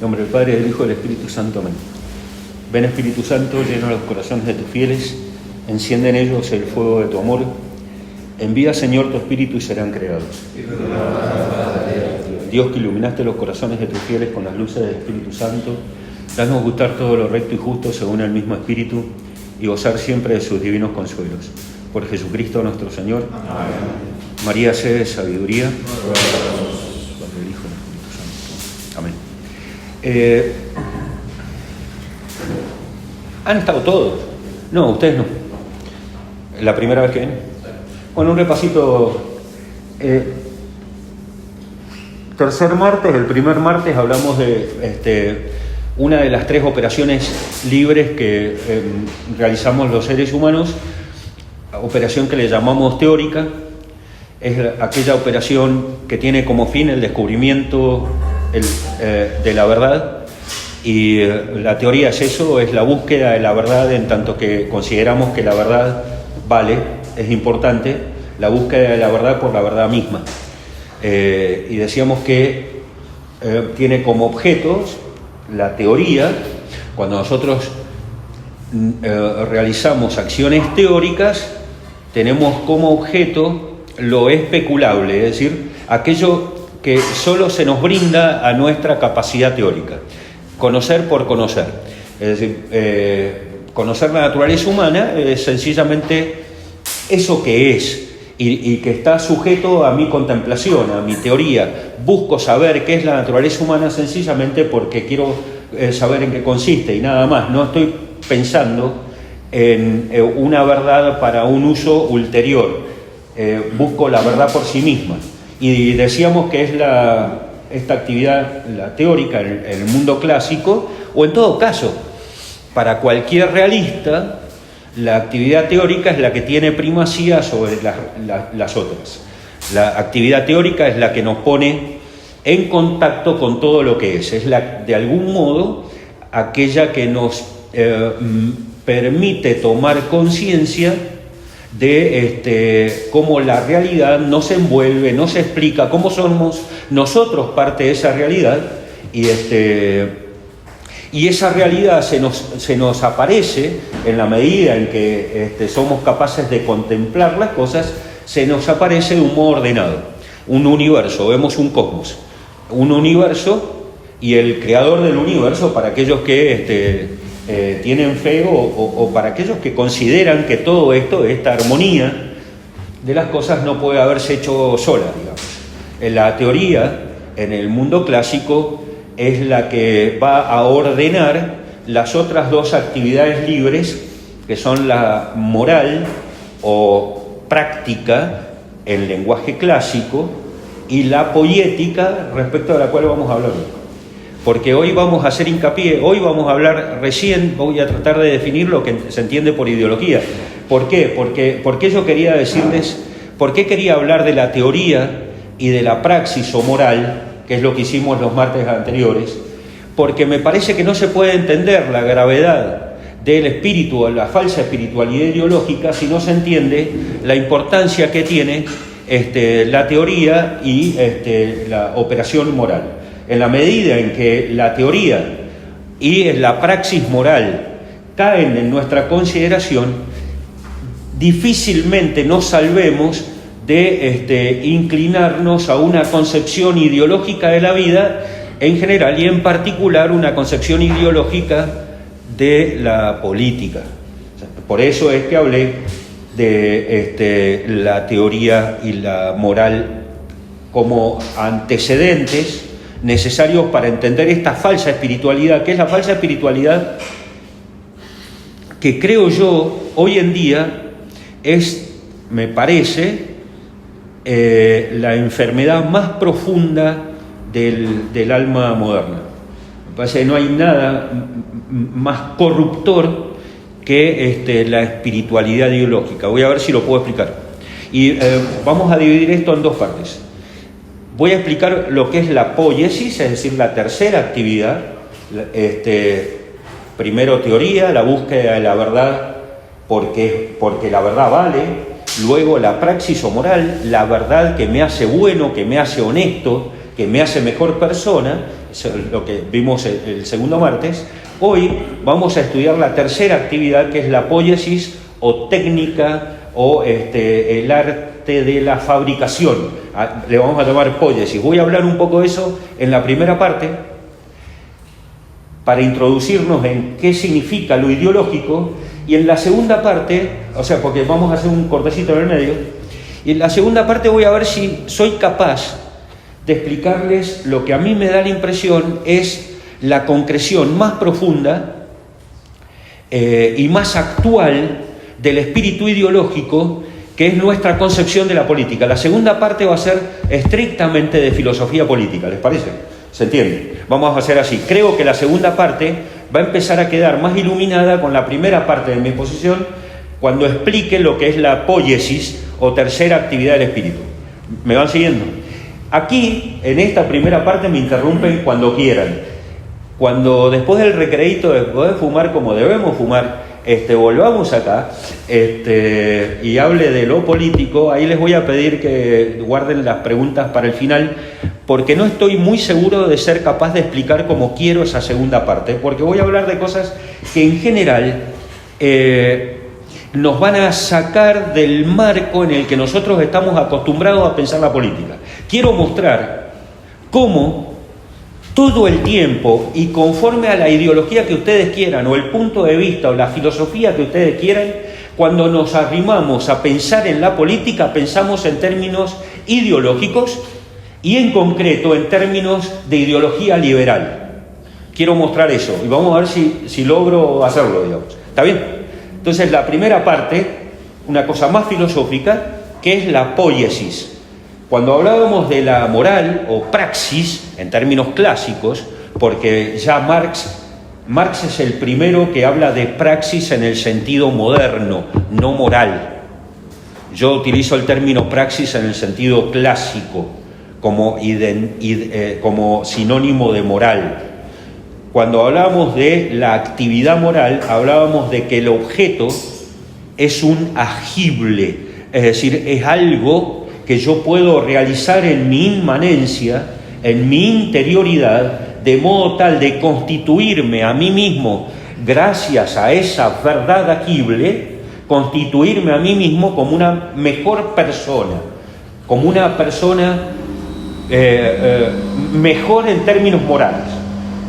En nombre del Padre, del Hijo y del Espíritu Santo. Amén. Ven, Espíritu Santo, llena los corazones de tus fieles, enciende en ellos el fuego de tu amor. Envía, Señor, tu Espíritu y serán creados. Dios, que iluminaste los corazones de tus fieles con las luces del Espíritu Santo, danos gustar todo lo recto y justo según el mismo Espíritu y gozar siempre de sus divinos consuelos. Por Jesucristo nuestro Señor. Amén. María, sede de sabiduría. Padre, el Hijo y el Espíritu Santo. Amén. ¿Han estado todos? No, ustedes no. ¿La primera vez que ven? Bueno, un repasito. Tercer martes, el primer martes hablamos de una de las 3 operaciones libres que realizamos los seres humanos, operación que le llamamos teórica. Es aquella operación que tiene como fin el descubrimiento de la verdad. Y la teoría es eso, es la búsqueda de la verdad, en tanto que consideramos que la verdad vale, es importante, la búsqueda de la verdad por la verdad misma. Y decíamos que tiene como objetos la teoría. Cuando nosotros realizamos acciones teóricas, tenemos como objeto lo especulable, es decir, aquello que solo se nos brinda a nuestra capacidad teórica. Conocer por conocer. Es decir, conocer la naturaleza humana es sencillamente eso que es y que está sujeto a mi contemplación, a mi teoría. Busco saber qué es la naturaleza humana sencillamente porque quiero saber en qué consiste y nada más. No estoy pensando en una verdad para un uso ulterior. Busco la verdad por sí misma. Y decíamos que es esta actividad, la teórica, en el mundo clásico, o en todo caso, para cualquier realista, la actividad teórica es la que tiene primacía sobre las otras. La actividad teórica es la que nos pone en contacto con todo lo que es de algún modo, aquella que nos permite tomar conciencia de cómo la realidad nos envuelve, nos explica cómo somos nosotros parte de esa realidad y esa realidad se nos aparece en la medida en que somos capaces de contemplar las cosas, se nos aparece de un modo ordenado, un universo, vemos un cosmos, un universo y el creador del universo para aquellos que tienen fe o para aquellos que consideran que todo esto, esta armonía de las cosas no puede haberse hecho sola, digamos. La teoría en el mundo clásico es la que va a ordenar las otras 2 actividades libres, que son la moral o práctica en lenguaje clásico y la poética, respecto a la cual vamos a hablar hoy. Porque hoy vamos a hacer hincapié, hoy vamos a hablar recién, voy a tratar de definir lo que se entiende por ideología. ¿Por qué? Porque yo quería decirles, ¿por qué quería hablar de la teoría y de la praxis o moral, que es lo que hicimos los martes anteriores? Porque me parece que no se puede entender la gravedad del espíritu o la falsa espiritualidad ideológica si no se entiende la importancia que tiene la teoría y la operación moral. En la medida en que la teoría y la praxis moral caen en nuestra consideración, difícilmente nos salvemos de inclinarnos a una concepción ideológica de la vida en general y en particular una concepción ideológica de la política. Por eso es que hablé de la teoría y la moral como antecedentes necesarios para entender esta falsa espiritualidad, que es la falsa espiritualidad que creo yo hoy en día me parece, la enfermedad más profunda del alma moderna. Me parece que no hay nada más corruptor que la espiritualidad ideológica. Voy a ver si lo puedo explicar. Y vamos a dividir esto en 2 partes. Voy a explicar lo que es la poiesis, es decir, la tercera actividad. Primero teoría, la búsqueda de la verdad porque la verdad vale. Luego la praxis o moral, la verdad que me hace bueno, que me hace honesto, que me hace mejor persona. lo que vimos el segundo martes. Hoy vamos a estudiar la tercera actividad, que es la poiesis o técnica o el arte de la fabricación. Le vamos a llamar poiesis. Voy a hablar un poco de eso en la primera parte, para introducirnos en qué significa lo ideológico, y en la segunda parte, o sea, porque vamos a hacer un cortecito en el medio, y en la segunda parte voy a ver si soy capaz de explicarles lo que a mí me da la impresión es la concreción más profunda y más actual del espíritu ideológico, que es nuestra concepción de la política. La segunda parte va a ser estrictamente de filosofía política, ¿les parece? ¿Se entiende? Vamos a hacer así. Creo que la segunda parte va a empezar a quedar más iluminada con la primera parte de mi exposición, cuando explique lo que es la poiesis o tercera actividad del espíritu. ¿Me van siguiendo? Aquí, en esta primera parte, me interrumpen cuando quieran. Cuando después del recreíto, después de fumar como debemos fumar, volvamos acá y hable de lo político, ahí les voy a pedir que guarden las preguntas para el final, porque no estoy muy seguro de ser capaz de explicar como quiero esa segunda parte, porque voy a hablar de cosas que en general nos van a sacar del marco en el que nosotros estamos acostumbrados a pensar la política. Quiero mostrar cómo todo el tiempo y conforme a la ideología que ustedes quieran, o el punto de vista o la filosofía que ustedes quieran, cuando nos arrimamos a pensar en la política, pensamos en términos ideológicos y en concreto en términos de ideología liberal. Quiero mostrar eso y vamos a ver si logro hacerlo, digamos. ¿Está bien? Entonces, la primera parte, una cosa más filosófica, que es la poiesis. Cuando hablábamos de la moral o praxis, en términos clásicos, porque ya Marx es el primero que habla de praxis en el sentido moderno, no moral. Yo utilizo el término praxis en el sentido clásico, como sinónimo de moral. Cuando hablábamos de la actividad moral, hablábamos de que el objeto es un agible, es decir, es algo que yo puedo realizar en mi inmanencia, en mi interioridad, de modo tal de constituirme a mí mismo, gracias a esa verdad agible, constituirme a mí mismo como una mejor persona, como una persona mejor en términos morales.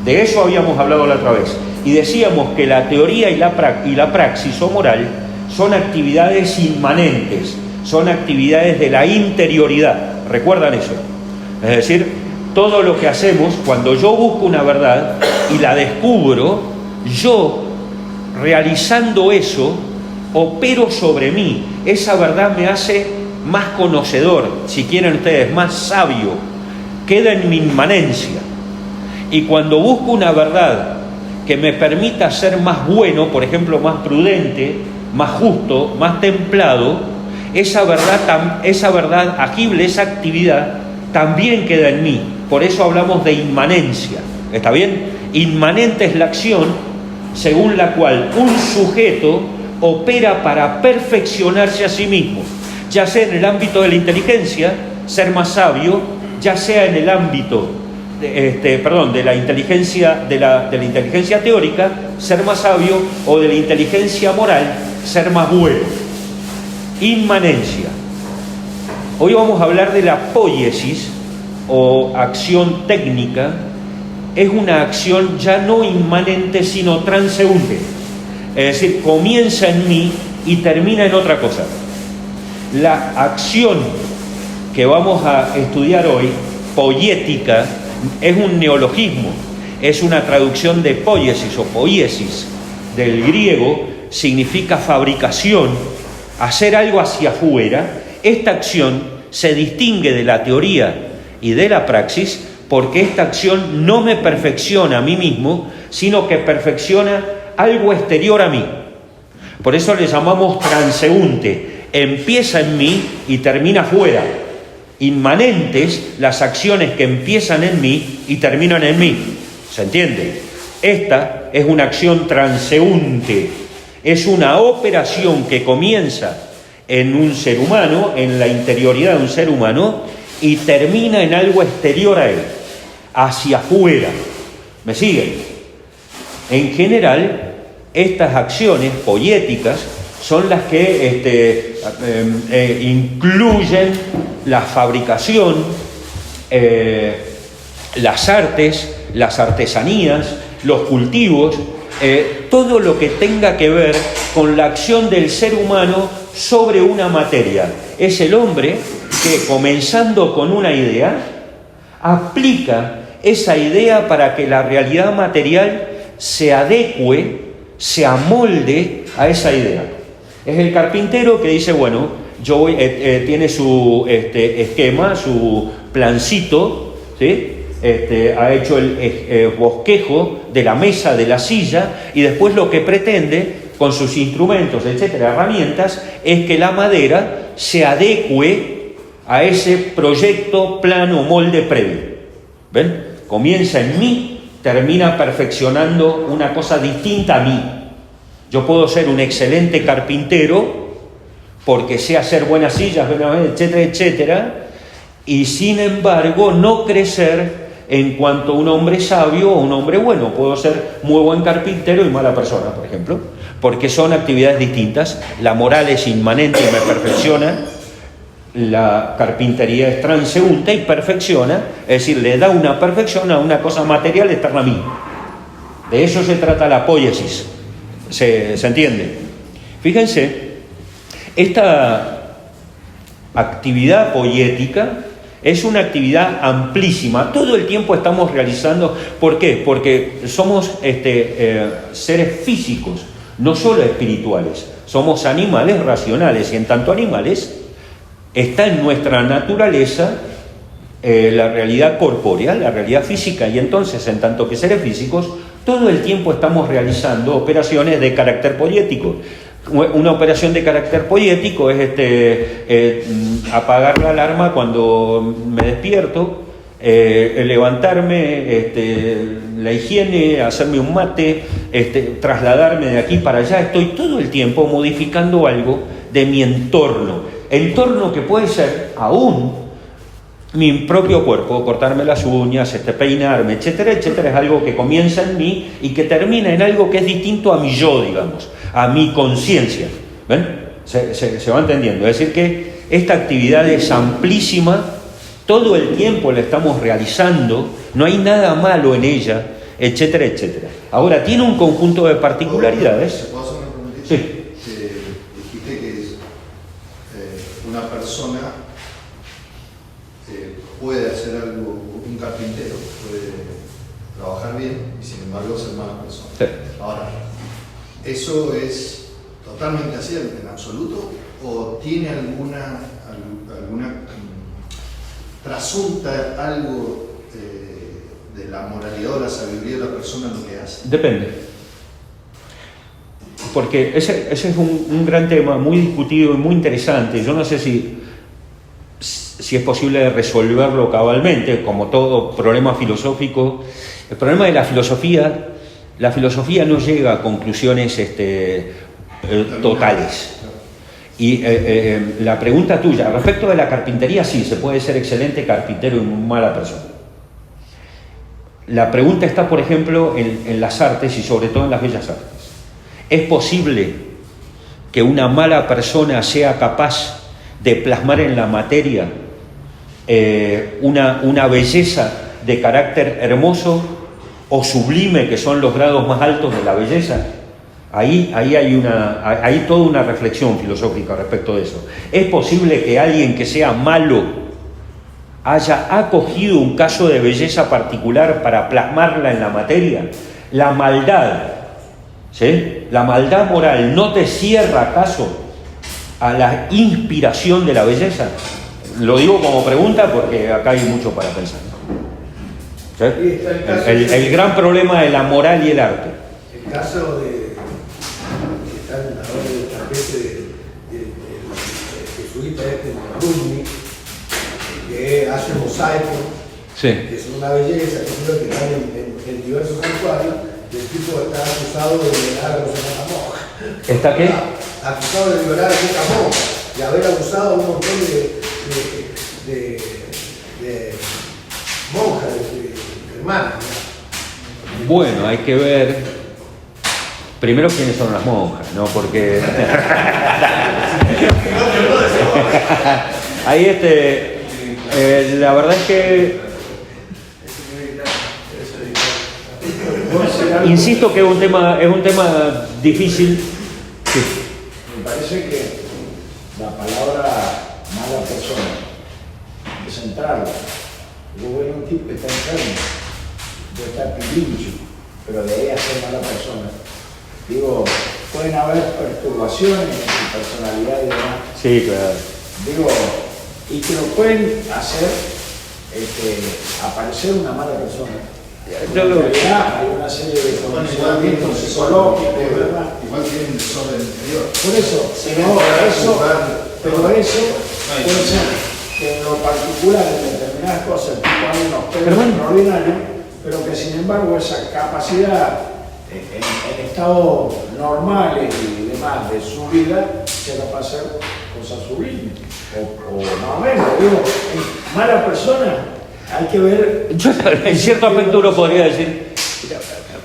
De eso habíamos hablado la otra vez. Y decíamos que la teoría y la praxis o moral son actividades inmanentes, son actividades de la interioridad. ¿Recuerdan eso? Es decir, todo lo que hacemos, cuando yo busco una verdad y la descubro, yo, realizando eso, opero sobre mí. Esa verdad me hace más conocedor, si quieren ustedes, más sabio. Queda en mi inmanencia. Y cuando busco una verdad que me permita ser más bueno, por ejemplo, más prudente, más justo, más templado, esa verdad agible, esa actividad, también queda en mí. Por eso hablamos de inmanencia. ¿Está bien? Inmanente es la acción según la cual un sujeto opera para perfeccionarse a sí mismo, ya sea en el ámbito de la inteligencia, ser más sabio, ya sea en el ámbito de la inteligencia teórica, ser más sabio, o de la inteligencia moral, ser más bueno. Inmanencia. Hoy vamos a hablar de la poiesis o acción técnica. Es una acción ya no inmanente sino transeúnte, es decir, comienza en mí y termina en otra cosa. La acción que vamos a estudiar hoy, poiética, es un neologismo, es una traducción de poiesis o poiesis del griego, significa fabricación, hacer algo hacia afuera. Esta acción se distingue de la teoría y de la praxis porque esta acción no me perfecciona a mí mismo, sino que perfecciona algo exterior a mí. Por eso le llamamos transeúnte, empieza en mí y termina fuera. Inmanentes las acciones que empiezan en mí y terminan en mí. ¿Se entiende? Esta es una acción transeúnte, es una operación que comienza en un ser humano, en la interioridad de un ser humano, y termina en algo exterior a él. hacia afuera. ¿Me siguen? En general, estas acciones poéticas son las que incluyen la fabricación, las artes, las artesanías, los cultivos, todo lo que tenga que ver con la acción del ser humano sobre una materia. Es el hombre que, comenzando con una idea, aplica esa idea para que la realidad material se adecue, se amolde a esa idea. Es el carpintero que dice, bueno, tiene su esquema, su plancito, ¿sí? Ha hecho el bosquejo de la mesa, de la silla, y después lo que pretende, con sus instrumentos, etcétera, herramientas, es que la madera se adecue a ese proyecto, plano, molde previo. ¿Ven? Comienza en mí, termina perfeccionando una cosa distinta a mí. Yo puedo ser un excelente carpintero porque sé hacer buenas sillas, etcétera, etcétera, y sin embargo no crecer en cuanto a un hombre sabio o un hombre bueno. Puedo ser muy buen carpintero y mala persona, por ejemplo, porque son actividades distintas. La moral es inmanente y me perfecciona, la carpintería es transeúnte y perfecciona, es decir, le da una perfección a una cosa material externa a mí. De eso se trata la poiesis. ¿Se entiende? Fíjense, esta actividad poética es una actividad amplísima. Todo el tiempo estamos realizando. ¿Por qué? Porque somos seres físicos, no solo espirituales. Somos animales racionales, y en tanto animales está en nuestra naturaleza la realidad corpórea, la realidad física, y entonces, en tanto que seres físicos, todo el tiempo estamos realizando operaciones de carácter poético. Una operación de carácter poético es apagar la alarma cuando me despierto, levantarme, la higiene, hacerme un mate, trasladarme de aquí para allá. Estoy todo el tiempo modificando algo de mi entorno que puede ser aún mi propio cuerpo, cortarme las uñas, peinarme, etcétera, etcétera. Es algo que comienza en mí y que termina en algo que es distinto a mi yo, digamos, a mi conciencia. ¿Ven? Se va entendiendo. Es decir, que esta actividad es amplísima, todo el tiempo la estamos realizando, no hay nada malo en ella, etcétera, etcétera. Ahora, tiene un conjunto de particularidades. ¿Puedo hacer una preguntita? Sí. Dijiste que es, una persona puede hacer algo, un carpintero puede trabajar bien y sin embargo ser mala persona. Sí. Ahora, ¿eso es totalmente así en absoluto o tiene alguna trasunta algo de la moralidad o la sabiduría de la persona en lo que hace? Depende. Porque ese es un gran tema muy discutido y muy interesante. Yo no sé si es posible resolverlo cabalmente, como todo problema filosófico. El problema de la filosofía no llega a conclusiones totales. Y la pregunta tuya, respecto de la carpintería, sí, se puede ser excelente carpintero y mala persona. La pregunta está, por ejemplo, en las artes y sobre todo en las bellas artes. ¿Es posible que una mala persona sea capaz de plasmar en la materia una belleza de carácter hermoso o sublime, que son los grados más altos de la belleza? Ahí hay toda una reflexión filosófica respecto de eso. ¿Es posible que alguien que sea malo haya acogido un caso de belleza particular para plasmarla en la materia? La maldad, ¿sí? La maldad moral no te cierra acaso a la inspiración de la belleza. Lo digo como pregunta porque acá hay mucho para pensar. ¿Sí? El gran problema de la moral y el arte. El caso de que está en la hora del tapete de jesuita Rumi, que hace mosaico, Sí. que es una belleza, que están en diversos santuarios. El tipo está acusado de violar a una monja. ¿Está qué? Acusado de violar a una monja y haber abusado a un montón de monjas, musulmanas. Bueno, hay que ver primero quiénes son las monjas, ¿no? Porque ahí la verdad es que insisto que es un tema difícil. Sí. Me parece que la palabra mala persona es central. Yo veo un tipo que está enfermo, puede estar pilincho, pero de ahí a ser mala persona. Digo, pueden haber perturbaciones en su personalidad y demás. Sí, claro. Digo, y que lo pueden hacer aparecer una mala persona. En realidad hay una serie de condicionamientos psicológicos, ¿verdad? Igual tienen desorden interior. Por eso, pero eso puede ser que en lo particular, en determinadas cosas, tipo hay unos pelos extraordinarios, pero que sin embargo esa capacidad en estados normales y demás de su vida se la pasa a hacer cosas sublimes. O más o menos, digo, mala persona, hay que ver. Yo en cierto aspecto uno podría decir,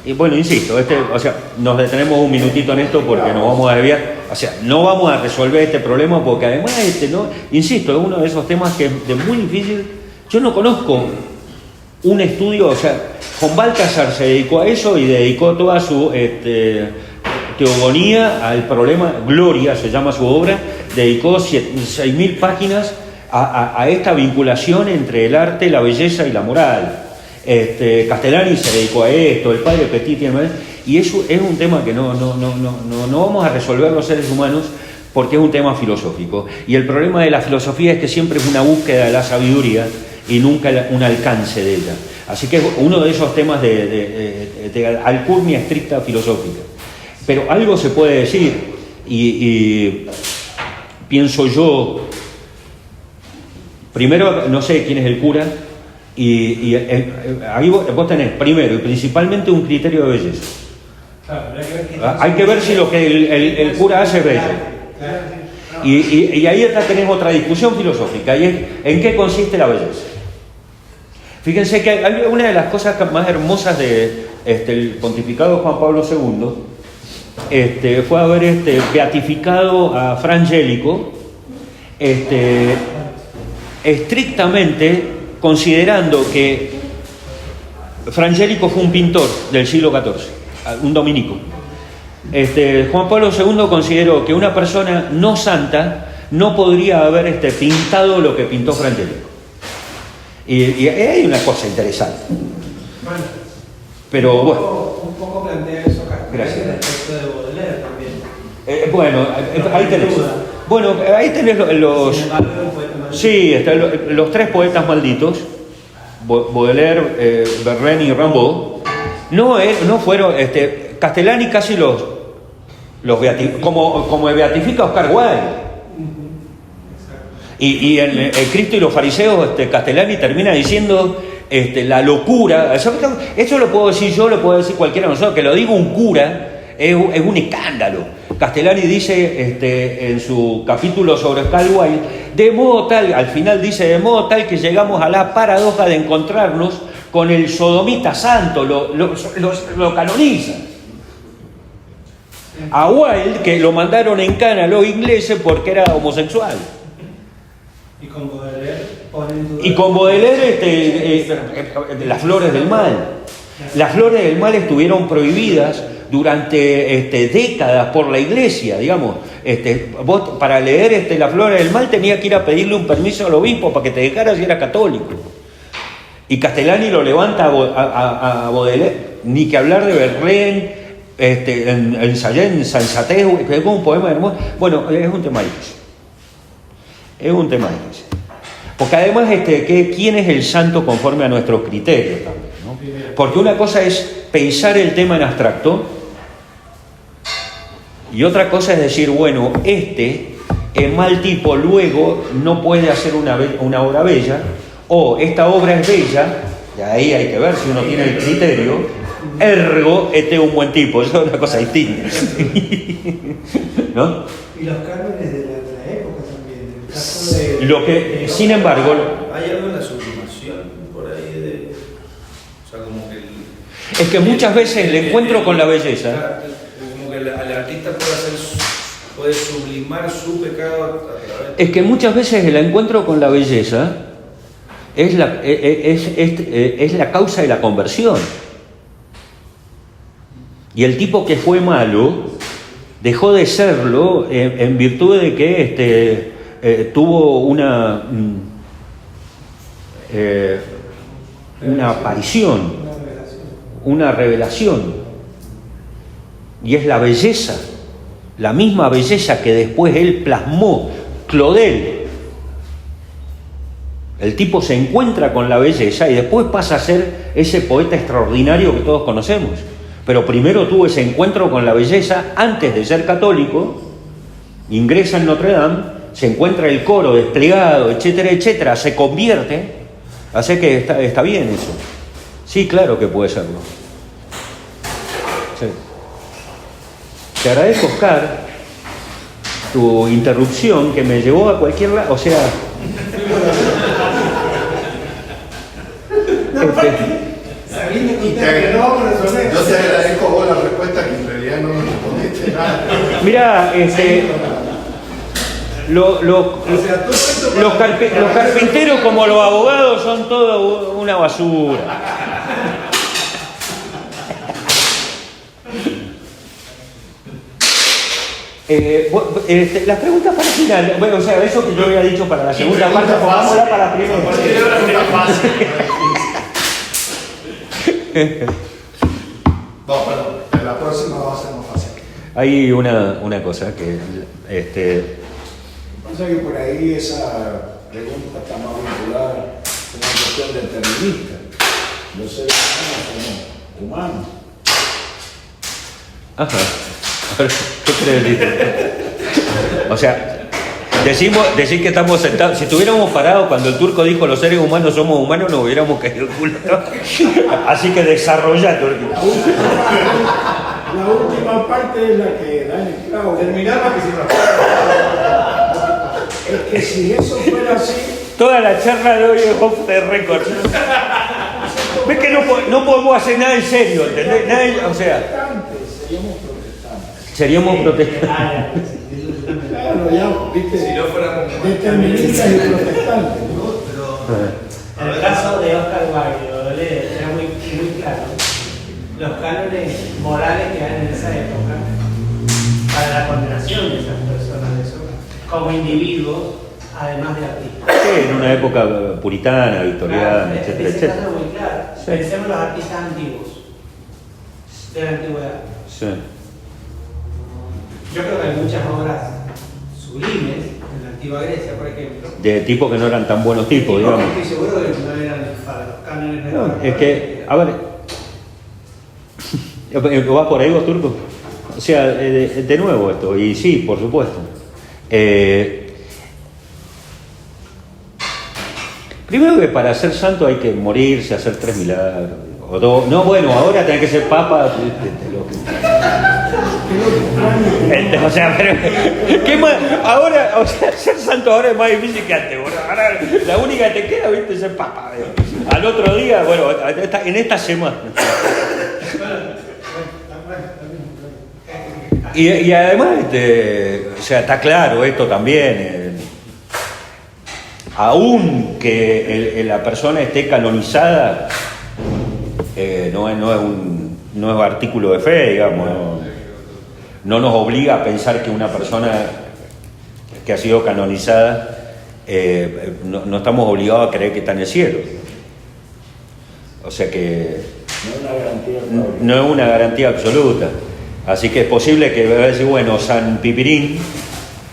y bueno, insisto, o sea, nos detenemos un minutito en esto porque nos vamos a desviar, o sea, no vamos a resolver este problema porque además no, insisto, es uno de esos temas que es muy difícil. Yo no conozco un estudio, o sea, von Balthasar se dedicó a eso y dedicó toda su teogonía al problema, Gloria se llama su obra, dedicó 6.000 páginas a esta vinculación entre el arte, la belleza y la moral. Castellani se dedicó a esto, el padre Petit, y eso es un tema que no vamos a resolver los seres humanos porque es un tema filosófico. Y el problema de la filosofía es que siempre es una búsqueda de la sabiduría y nunca un alcance de ella. Así que es uno de esos temas de alcurnia estricta filosófica. Pero algo se puede decir, y pienso yo, primero, no sé quién es el cura, y ahí vos tenés primero y principalmente un criterio de belleza. Hay que ver si lo que el cura hace es bello. Y ahí tenés otra discusión filosófica, y es ¿en qué consiste la belleza? Fíjense que hay una de las cosas más hermosas del pontificado de Juan Pablo II, fue haber beatificado a Fra Angelico, estrictamente considerando que Fra Angelico fue un pintor del siglo XIV, un dominico. Juan Pablo II consideró que una persona no santa no podría haber pintado lo que pintó Fra Angelico. Y hay una cosa interesante. Bueno, pero bueno. Un poco plantea eso acá. Gracias. Respecto de Baudelaire también. Bueno, ahí tenés. Bueno, ahí tenés los. Sin embargo, un poeta maldito. Sí, están los tres poetas malditos, Baudelaire, Verlaine y Rimbaud. No fueron. Castellani casi los como beatifica Oscar Wilde. Y en Cristo y los fariseos, Castellani termina diciendo la locura. Eso lo puedo decir yo, lo puedo decir cualquiera de nosotros, que lo diga un cura es un escándalo. Castellani dice en su capítulo sobre Oscar Wilde, de modo tal, al final dice, de modo tal que llegamos a la paradoja de encontrarnos con el sodomita santo, lo canoniza. A Wilde, que lo mandaron en cana a los ingleses porque era homosexual. Y con Baudelaire ponen en duda. Y con Baudelaire las flores del mal. Las flores del mal estuvieron prohibidas durante décadas por la iglesia, digamos. Vos para leer las flores del mal tenías que ir a pedirle un permiso al obispo para que te dejara si era católico. Y Castellani lo levanta a Baudelaire, ni que hablar de Verlaine, en Sensatez, que es un poema hermoso. Bueno, es un tema difícil. Es un tema difícil. Porque además, ¿quién es el santo conforme a nuestros criterios también, ¿no? Porque una cosa es pensar el tema en abstracto y otra cosa es decir, bueno, es mal tipo, luego no puede hacer una obra bella, o esta obra es bella, y ahí hay que ver si uno tiene el criterio, ergo, es un buen tipo. Eso es una cosa distinta. ¿No? Y los cánones de la época también. En el caso de, Lo que, sin embargo, ¿Hay algo en la sublimación por ahí o sea, como Es que muchas veces el encuentro con la belleza... Como que el artista puede sublimar su pecado a través de... Es que muchas veces el encuentro con la belleza es la causa de la conversión. Y el tipo que fue malo dejó de serlo en virtud de que tuvo una aparición, una revelación. Y es la belleza, la misma belleza que después él plasmó, Claudel. El tipo se encuentra con la belleza y después pasa a ser ese poeta extraordinario que todos conocemos. Pero primero tuvo ese encuentro con la belleza antes de ser católico, ingresa en Notre Dame, se encuentra el coro desplegado, etcétera, etcétera, se convierte. Así que está bien eso. Sí, claro que puede serlo. Sí. Te agradezco, Oscar, tu interrupción que me llevó a cualquier lado. O sea... Sabiendo que Y usted no vamos a resolver. yo te agradezco vos la respuesta que en realidad no me respondiste nada. Mirá, los carpinteros como los abogados son todo una basura. Las preguntas para el final, bueno, o sea, eso que yo había dicho para la segunda parte, pongámosla para la primera. No, perdón, en la próxima va a ser más fácil. Hay una cosa que Pasa que por ahí esa pregunta está más vinculada a una cuestión determinista. Los seres humanos somos humanos. Ajá. ¿Qué crees, Lito? O sea, decir que estamos sentados. Si estuviéramos parados cuando el turco dijo los seres humanos somos humanos, nos hubiéramos caído el culo. Así que desarrolla, turco. La última parte es la que da en el clavo. Terminar para que se nos... Es que si eso fuera así, Toda la charla de hoy es off the record. ¿Ves que no podemos hacer nada en serio? ¿Entendés? Nada, o sea, seríamos protestantes. claro, ya, viste, Si no fuéramos deterministas y protestantes, ¿no? En el caso de Oscar Wilde, era muy claro. Los cánones morales que hay en esa época para la condenación de esas personas, como individuos, además de artistas. Sí, en una época puritana, victoriana, etcétera, Ese etcétera. caso es muy claro. Sí. Pensemos en los artistas antiguos de la antigüedad. Sí. Yo creo que hay muchas obras sublimes en la antigua Grecia, por ejemplo. De tipos que no eran tan buenos tipos, digamos. Estoy seguro que no eran para los cánones. No, es que, a ver, ¿vas por ahí vos, turco? O sea, de nuevo esto, y sí, por supuesto. Primero que para ser santo hay que morirse, hacer 3 milagros, o 2. No, bueno, ahora tenés que ser papa. O sea, pero, ¿qué más? Ahora, o sea, ser santo ahora es más difícil que antes. Bueno, ahora la única que te queda, viste, es ser papa. Al otro día, bueno, en esta semana. Y además, o sea, está claro esto también. Aún que la persona esté canonizada, no es artículo de fe, digamos. No nos obliga a pensar que una persona que ha sido canonizada, no estamos obligados a creer que está en el cielo. O sea que no es una garantía absoluta. Así que es posible que va a decir, bueno, San Pipirín,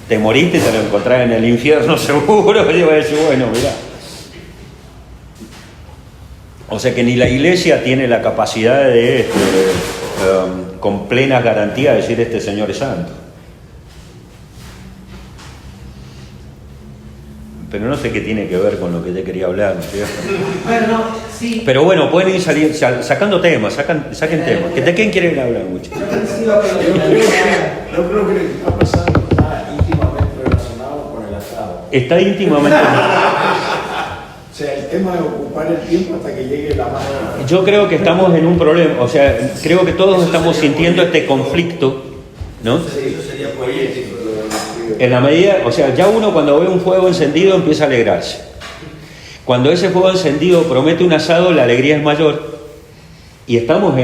te moriste, te lo encontrás en el infierno seguro, y va a decir, bueno, mirá. O sea que ni la iglesia tiene la capacidad de, con plena garantía, decir este señor es santo. Pero no sé qué tiene que ver con lo que te quería hablar, ¿no es cierto? Bueno, no, sí. Pero bueno, pueden ir sacando temas, saquen temas. ¿De quién quieren hablar mucho? Yo creo que lo que está pasando está íntimamente relacionado con el asado. Está íntimamente... O sea, el tema es ocupar el tiempo hasta que llegue la mano. Yo creo que estamos en un problema, o sea, creo que todos estamos sintiendo este conflicto, ¿no? Eso sería poético. En la medida, o sea, ya uno cuando ve un fuego encendido empieza a alegrarse. Cuando ese fuego encendido promete un asado, la alegría es mayor. Y estamos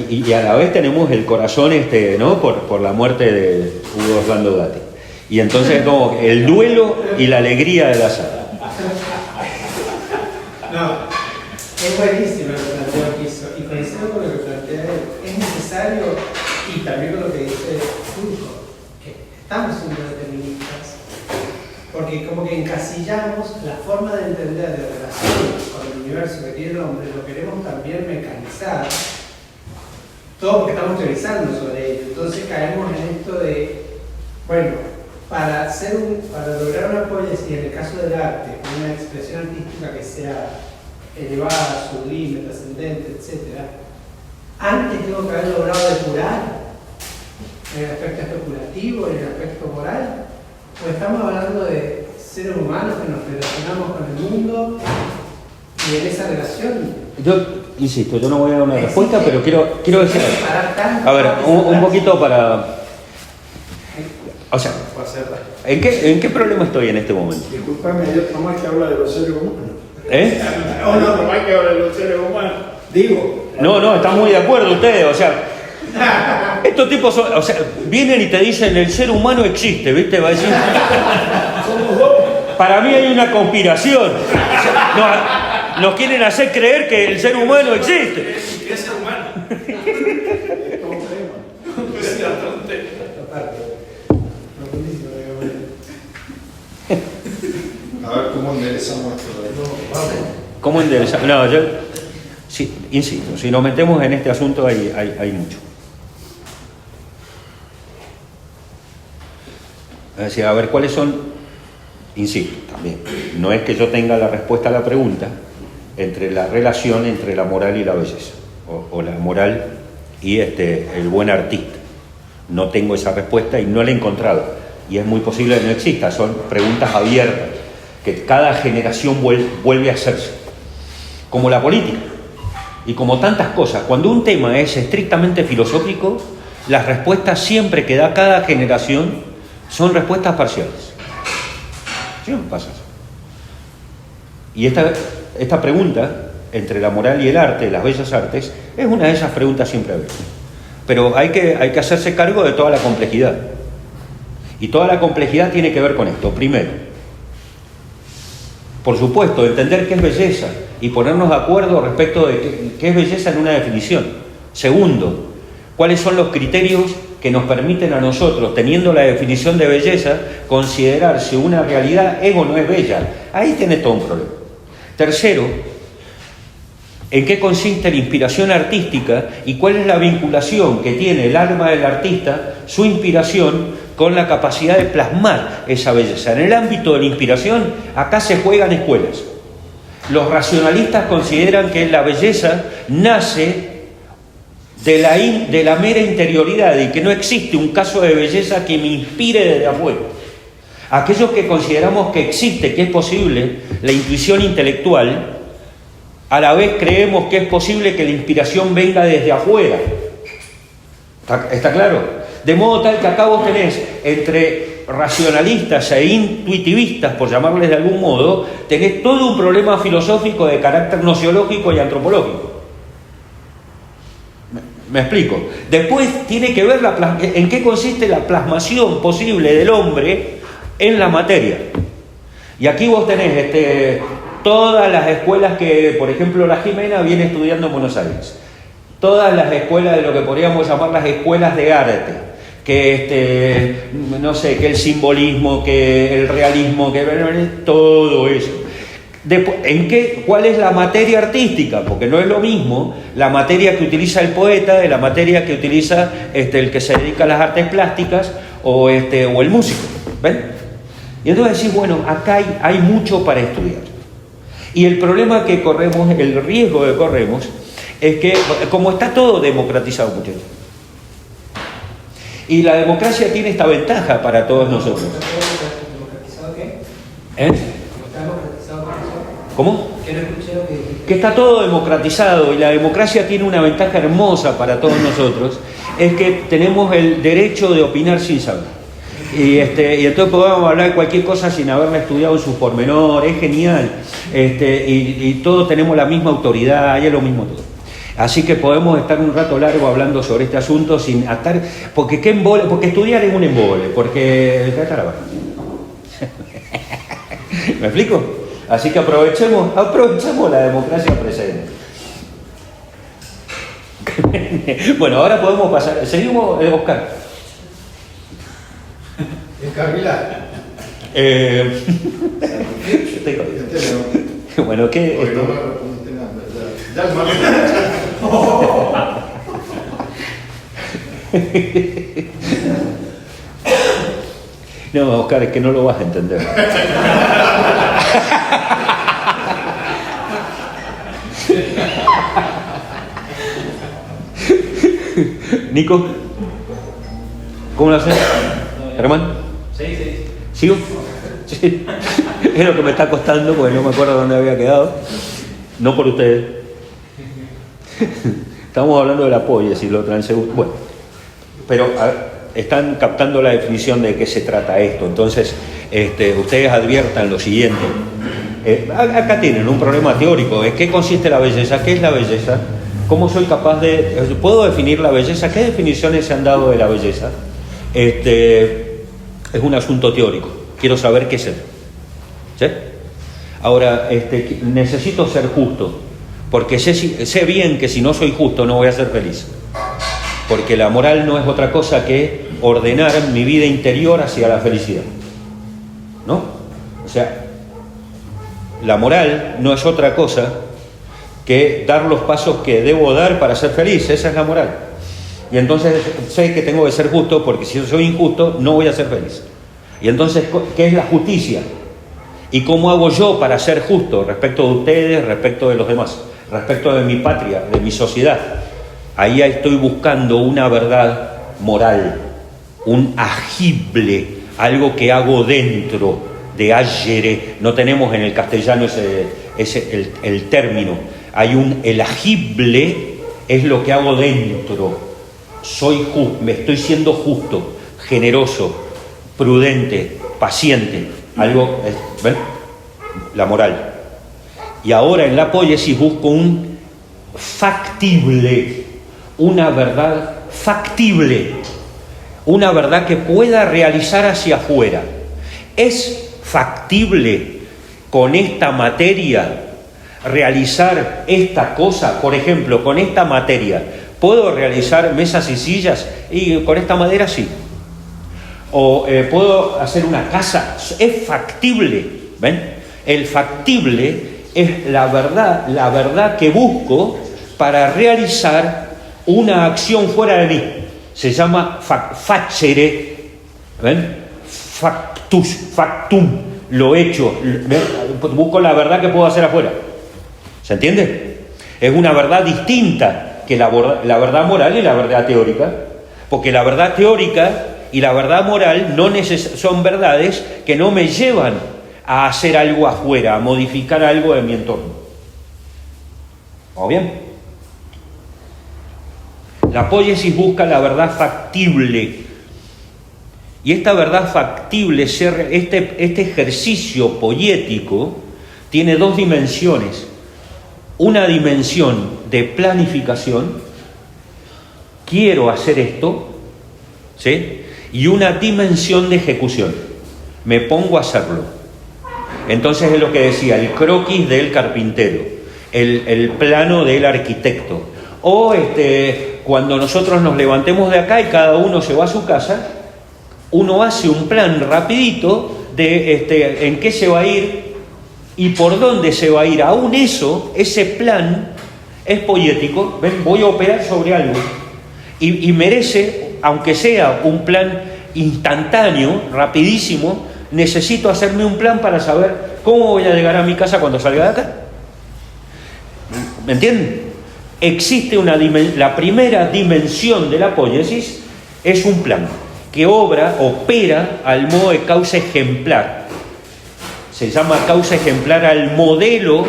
y a la vez tenemos el corazón ¿no? por la muerte de Hugo Osvaldo Gatti. Y entonces como el duelo y la alegría del asado. No, es buenísimo lo que planteó Kiso, y coincido con lo que plantea él. Es necesario, y también con lo que dice Foucault, que estamos siendo deterministas, porque como que encasillamos la forma de entender de relación con el universo que tiene el hombre, lo queremos también mecanizar, todo porque estamos teorizando sobre ello. Entonces caemos en esto de, bueno, para lograr una poesía, en el caso del arte, una expresión artística que sea elevada, sublime, trascendente, etc., antes tengo que haber logrado depurar en el aspecto especulativo, en el aspecto moral, o estamos hablando de seres humanos que nos relacionamos con el mundo y en esa relación. Yo insisto, yo no voy a dar una respuesta, pero quiero decir algo. A ver, un poquito para... O sea, ¿en qué problema estoy en este momento? Disculpame, hay otro más que habla de los seres humanos. ¿Eh? Otro más que habla de los seres humanos. Digo. No, están muy de acuerdo ustedes, o sea... Estos tipos son, o sea, vienen y te dicen el ser humano existe, ¿viste? Va a decir... Para mí hay una conspiración. O sea, nos quieren hacer creer que el ser humano existe. ¿Qué es ser humano? Es todo un tema. A ver cómo enderezamos esto. ¿Cómo enderezar? No, yo sí, insisto, si nos metemos en este asunto hay mucho. Es decir, a ver, ¿cuáles son? Insisto, también, no es que yo tenga la respuesta a la pregunta entre la relación entre la moral y la belleza, o la moral y el buen artista. No tengo esa respuesta y no la he encontrado. Y es muy posible que no exista, son preguntas abiertas, que cada generación vuelve a hacerse. Como la política, y como tantas cosas. Cuando un tema es estrictamente filosófico, las respuestas siempre que da cada generación son respuestas parciales. Siempre pasa eso. Y esta pregunta, entre la moral y el arte, las bellas artes, es una de esas preguntas siempre abiertas. Pero hay que hacerse cargo de toda la complejidad. Y toda la complejidad tiene que ver con esto. Primero, por supuesto, entender qué es belleza y ponernos de acuerdo respecto de qué es belleza en una definición. Segundo, cuáles son los criterios que nos permiten a nosotros, teniendo la definición de belleza, considerar si una realidad es o no es bella. Ahí tiene todo un problema. Tercero, ¿en qué consiste la inspiración artística y cuál es la vinculación que tiene el alma del artista, su inspiración, con la capacidad de plasmar esa belleza? En el ámbito de la inspiración, acá se juegan escuelas. Los racionalistas consideran que la belleza nace de la mera interioridad y que no existe un caso de belleza que me inspire desde afuera. Aquellos que consideramos que existe, que es posible la intuición intelectual, a la vez creemos que es posible que la inspiración venga desde afuera. ¿Está claro? De modo tal que acá vos tenés entre racionalistas e intuitivistas, por llamarles de algún modo, tenés todo un problema filosófico de carácter nociológico y antropológico. ¿Me explico? Después tiene que ver en qué consiste la plasmación posible del hombre en la materia. Y aquí vos tenés todas las escuelas que, por ejemplo, la Jimena viene estudiando en Buenos Aires. Todas las escuelas de lo que podríamos llamar las escuelas de arte. Que no sé, que el simbolismo, que el realismo, que todo eso. ¿Cuál es la materia artística? Porque no es lo mismo la materia que utiliza el poeta de la materia que utiliza el que se dedica a las artes plásticas o el músico. ¿Ven? Y entonces decís, bueno, acá hay mucho para estudiar. Y el problema que corremos, el riesgo que corremos, es que como está todo democratizado, muchachos, y la democracia tiene esta ventaja para todos nosotros. ¿Democratizado qué? ¿Eh? ¿Está democratizado qué? ¿Cómo? ¿Qué no escuché? que está todo democratizado y la democracia tiene una ventaja hermosa para todos nosotros, es que tenemos el derecho de opinar sin saber. Y entonces podemos hablar de cualquier cosa sin haberla estudiado en sus pormenores, es genial. Y todos tenemos la misma autoridad, y es lo mismo todo. Así que podemos estar un rato largo hablando sobre este asunto sin estar... Porque estudiar es un embole, porque... ¿Me explico? Así que aprovechemos la democracia presente. Bueno, ahora podemos pasar... Seguimos, Oscar. Encarrilar. Bueno, ¿qué? Porque no me respondiste nada. Ya el martes. No, Oscar, es que no lo vas a entender. Nico, ¿cómo lo haces? Germán. Sí. ¿Sigo? Sí. Es lo que me está costando porque no me acuerdo dónde había quedado. No por ustedes. Estamos hablando del apoyo, si lo transeguro. Bueno, pero están captando la definición de qué se trata esto. Entonces, ustedes adviertan lo siguiente. Acá tienen un problema teórico. ¿En qué consiste la belleza? ¿Qué es la belleza? ¿Cómo soy capaz de... ¿Puedo definir la belleza? ¿Qué definiciones se han dado de la belleza? Es un asunto teórico. Quiero saber qué es eso. ¿Sí? Ahora, necesito ser justo, porque sé bien que si no soy justo no voy a ser feliz. Porque la moral no es otra cosa que ordenar mi vida interior hacia la felicidad. ¿No? O sea, la moral no es otra cosa que dar los pasos que debo dar para ser feliz. Esa es la moral. Y entonces sé que tengo que ser justo, porque si yo soy injusto no voy a ser feliz. Y entonces, ¿qué es la justicia? ¿Y cómo hago yo para ser justo respecto de ustedes, respecto de los demás, respecto de mi patria, de mi sociedad? Ahí estoy buscando una verdad moral, un agible, algo que hago dentro, de agere. No tenemos en el castellano el término. El agible es lo que hago dentro. Me estoy siendo justo, generoso, prudente, paciente. Algo, ¿ven? La moral. Y ahora en la poiesis busco un factible, una verdad factible, una verdad que pueda realizar hacia afuera. ¿Es factible con esta materia realizar esta cosa? Por ejemplo, con esta materia, ¿puedo realizar mesas y sillas? Y con esta madera sí. O puedo hacer una casa. Es factible. ¿Ven? El factible es la verdad que busco para realizar una acción fuera de mí. Se llama facere. ¿Ven? Factum. Lo hecho. ¿Ven? Busco la verdad que puedo hacer afuera. ¿Se entiende? Es una verdad distinta que la verdad moral y la verdad teórica. Porque la verdad teórica y la verdad moral son verdades que no me llevan a hacer algo afuera, a modificar algo de mi entorno. ¿Vamos bien? La poiesis busca la verdad factible. Y esta verdad factible, este ejercicio poético, tiene dos dimensiones. Una dimensión de planificación, quiero hacer esto, ¿sí? Y una dimensión de ejecución, me pongo a hacerlo. Entonces es lo que decía, el croquis del carpintero, el plano del arquitecto. O cuando nosotros nos levantemos de acá y cada uno se va a su casa, uno hace un plan rapidito de en qué se va a ir y por dónde se va a ir. Aún ese plan es poético. ¿Ven? Voy a operar sobre algo y merece, aunque sea un plan instantáneo, rapidísimo, necesito hacerme un plan para saber cómo voy a llegar a mi casa cuando salga de acá. ¿Me entienden? Existe la primera dimensión de la poiesis es un plan que opera al modo de causa ejemplar. Se llama causa ejemplar al modelo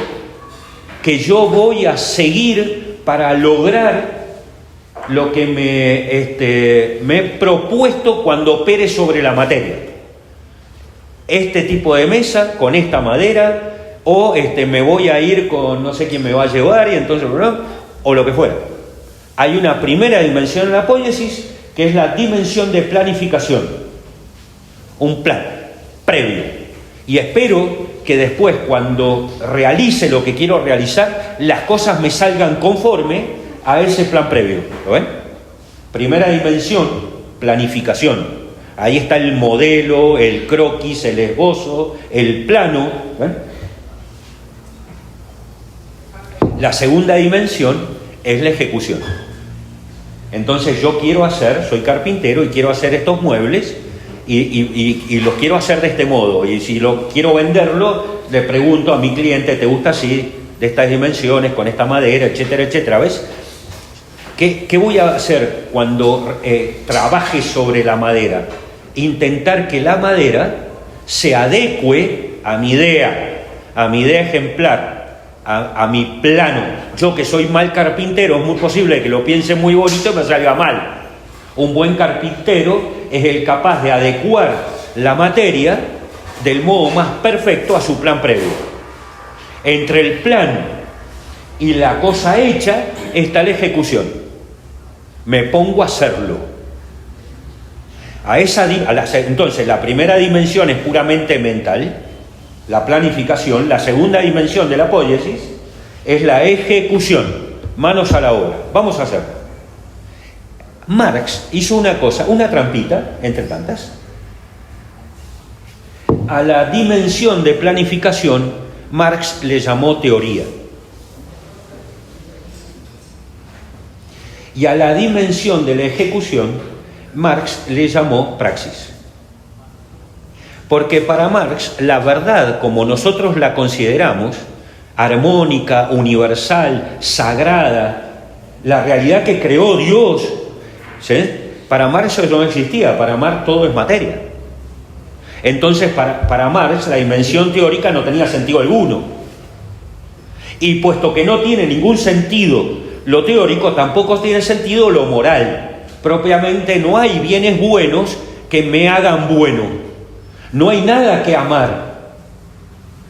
que yo voy a seguir para lograr lo que me he propuesto cuando opere sobre la materia. Este tipo de mesa, con esta madera, o me voy a ir con no sé quién me va a llevar, y entonces, o lo que fuera. Hay una primera dimensión en la poiesis, que es la dimensión de planificación. Un plan previo. Y espero que después, cuando realice lo que quiero realizar, las cosas me salgan conforme a ese plan previo. ¿Lo ven? Primera dimensión, planificación. Ahí está el modelo, el croquis, el esbozo, el plano. ¿Ven? La segunda dimensión es la ejecución. Entonces yo soy carpintero y quiero hacer estos muebles y los quiero hacer de este modo. Y si lo quiero venderlo, le pregunto a mi cliente, ¿te gusta así, de estas dimensiones, con esta madera, etcétera, etcétera? ¿Ves? ¿Qué voy a hacer cuando trabaje sobre la madera? Intentar que la madera se adecue a mi idea ejemplar, a mi plano. Yo, que soy mal carpintero, es muy posible que lo piense muy bonito y me salga mal. Un buen carpintero es el capaz de adecuar la materia del modo más perfecto a su plan previo. Entre el plan y la cosa hecha está la ejecución. Me pongo a hacerlo. Entonces, la primera dimensión es puramente mental, la planificación. La segunda dimensión de la poiesis es la ejecución, manos a la obra. Vamos a hacerlo. Marx hizo una trampita, entre tantas. A la dimensión de planificación, Marx le llamó teoría. Y a la dimensión de la ejecución, Marx le llamó praxis. Porque para Marx, la verdad, como nosotros la consideramos, armónica, universal, sagrada, la realidad que creó Dios, ¿sí? Para Marx eso no existía. Para Marx todo es materia. Entonces, para Marx, la dimensión teórica no tenía sentido alguno. Y puesto que no tiene ningún sentido lo teórico, tampoco tiene sentido lo moral. Propiamente no hay bienes buenos que me hagan bueno. No hay nada que amar.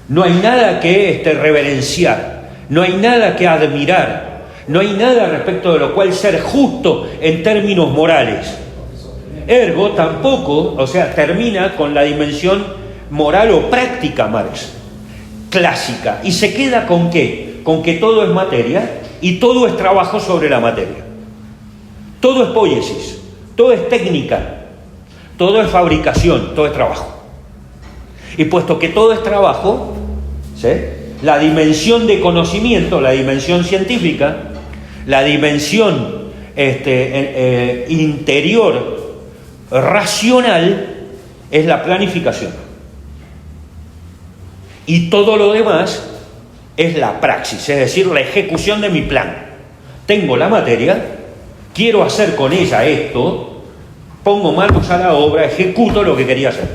No hay nada que reverenciar. No hay nada que admirar. No hay nada respecto de lo cual ser justo en términos morales. Ergo, tampoco, termina con la dimensión moral o práctica Marx, clásica. ¿Y se queda con qué? Con que todo es materia y todo es trabajo sobre la materia. Todo es poiesis, todo es técnica, todo es fabricación, todo es trabajo. Y puesto que todo es trabajo, ¿sí? La dimensión de conocimiento, la dimensión científica, la dimensión interior, racional, es la planificación. Y todo lo demás es la praxis, es decir, la ejecución de mi plan. Tengo la materia, quiero hacer con ella esto, pongo manos a la obra, ejecuto lo que quería hacer.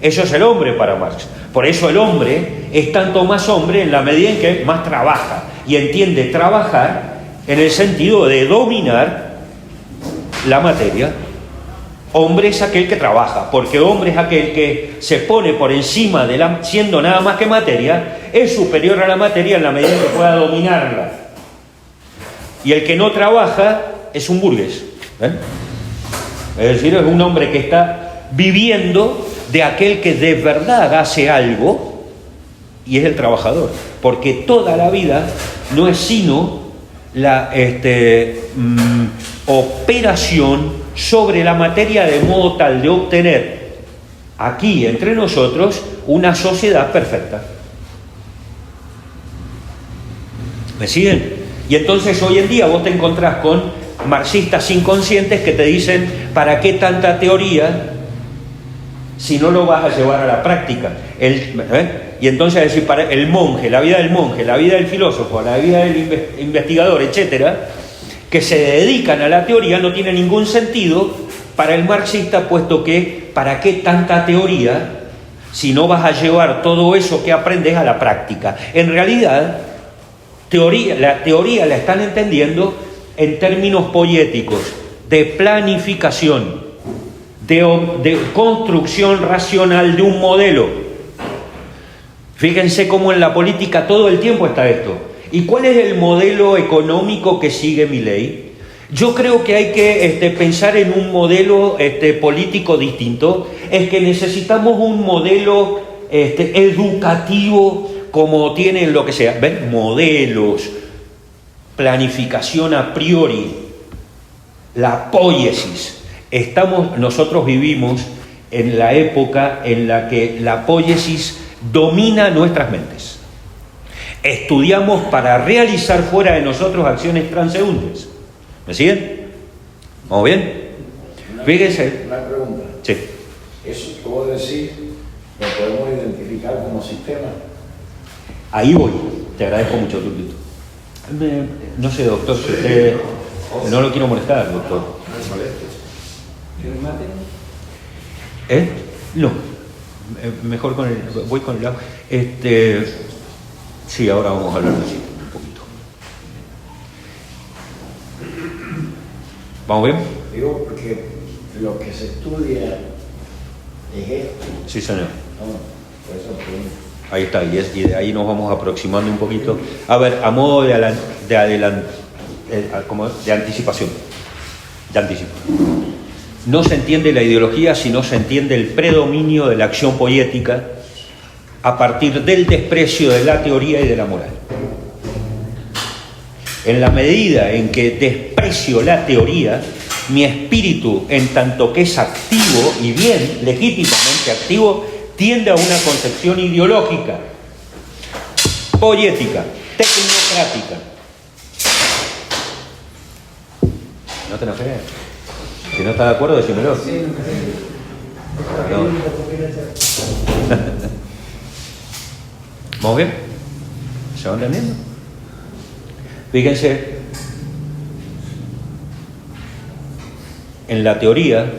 Eso es el hombre para Marx. Por eso el hombre es tanto más hombre en la medida en que más trabaja y entiende trabajar en el sentido de dominar la materia. Hombre es aquel que trabaja, porque hombre es aquel que se pone por encima de siendo nada más que materia, es superior a la materia en la medida en que pueda dominarla. Y el que no trabaja es un burgués. Es decir, es un hombre que está viviendo de aquel que de verdad hace algo, y es el trabajador, porque toda la vida no es sino la operación sobre la materia de modo tal de obtener aquí entre nosotros una sociedad perfecta. ¿Me siguen? Y entonces hoy en día vos te encontrás con marxistas inconscientes que te dicen, ¿para qué tanta teoría si no lo vas a llevar a la práctica? Y entonces decir, para el monje, la vida del filósofo, la vida del investigador, etcétera, que se dedican a la teoría, no tiene ningún sentido para el marxista, puesto que ¿para qué tanta teoría si no vas a llevar todo eso que aprendes a la práctica? En realidad, la teoría la están entendiendo en términos poéticos, de planificación, de construcción racional de un modelo. Fíjense cómo en la política todo el tiempo está esto. ¿Y cuál es el modelo económico que sigue Milei? Yo creo que hay que pensar en un modelo político distinto. Es que necesitamos un modelo educativo como tienen lo que sea. ¿Ven? Modelos, planificación a priori, la poiesis. Nosotros vivimos en la época en la que la poiesis domina nuestras mentes. Estudiamos para realizar fuera de nosotros acciones transeúntes. ¿Me siguen? ¿Vamos bien? Fíjense. Una pregunta. Sí. Eso que vos decís, lo podemos identificar como sistema. Ahí voy. Te agradezco mucho, Tulito. No sé, doctor, si usted... No lo quiero molestar, doctor. ¿Quieres mate? No. Mejor voy con el agua. Sí, ahora vamos a hablar así un poquito. ¿Vamos bien? Digo, porque lo que se estudia es esto. Sí, señor. No, por eso pregunto. Ahí está, y de ahí nos vamos aproximando un poquito. A ver, a modo de anticipación. De anticipo. No se entiende la ideología si no se entiende el predominio de la acción poética a partir del desprecio de la teoría y de la moral. En la medida en que desprecio la teoría, mi espíritu, en tanto que es activo y bien, legítimamente activo, tiende a una concepción ideológica, poética, tecnocrática. ¿No te enojes? Si no estás de acuerdo, decímelo. Sí, Perdón. ¿Vamos bien? ¿Se va entendiendo? Fíjense, en la teoría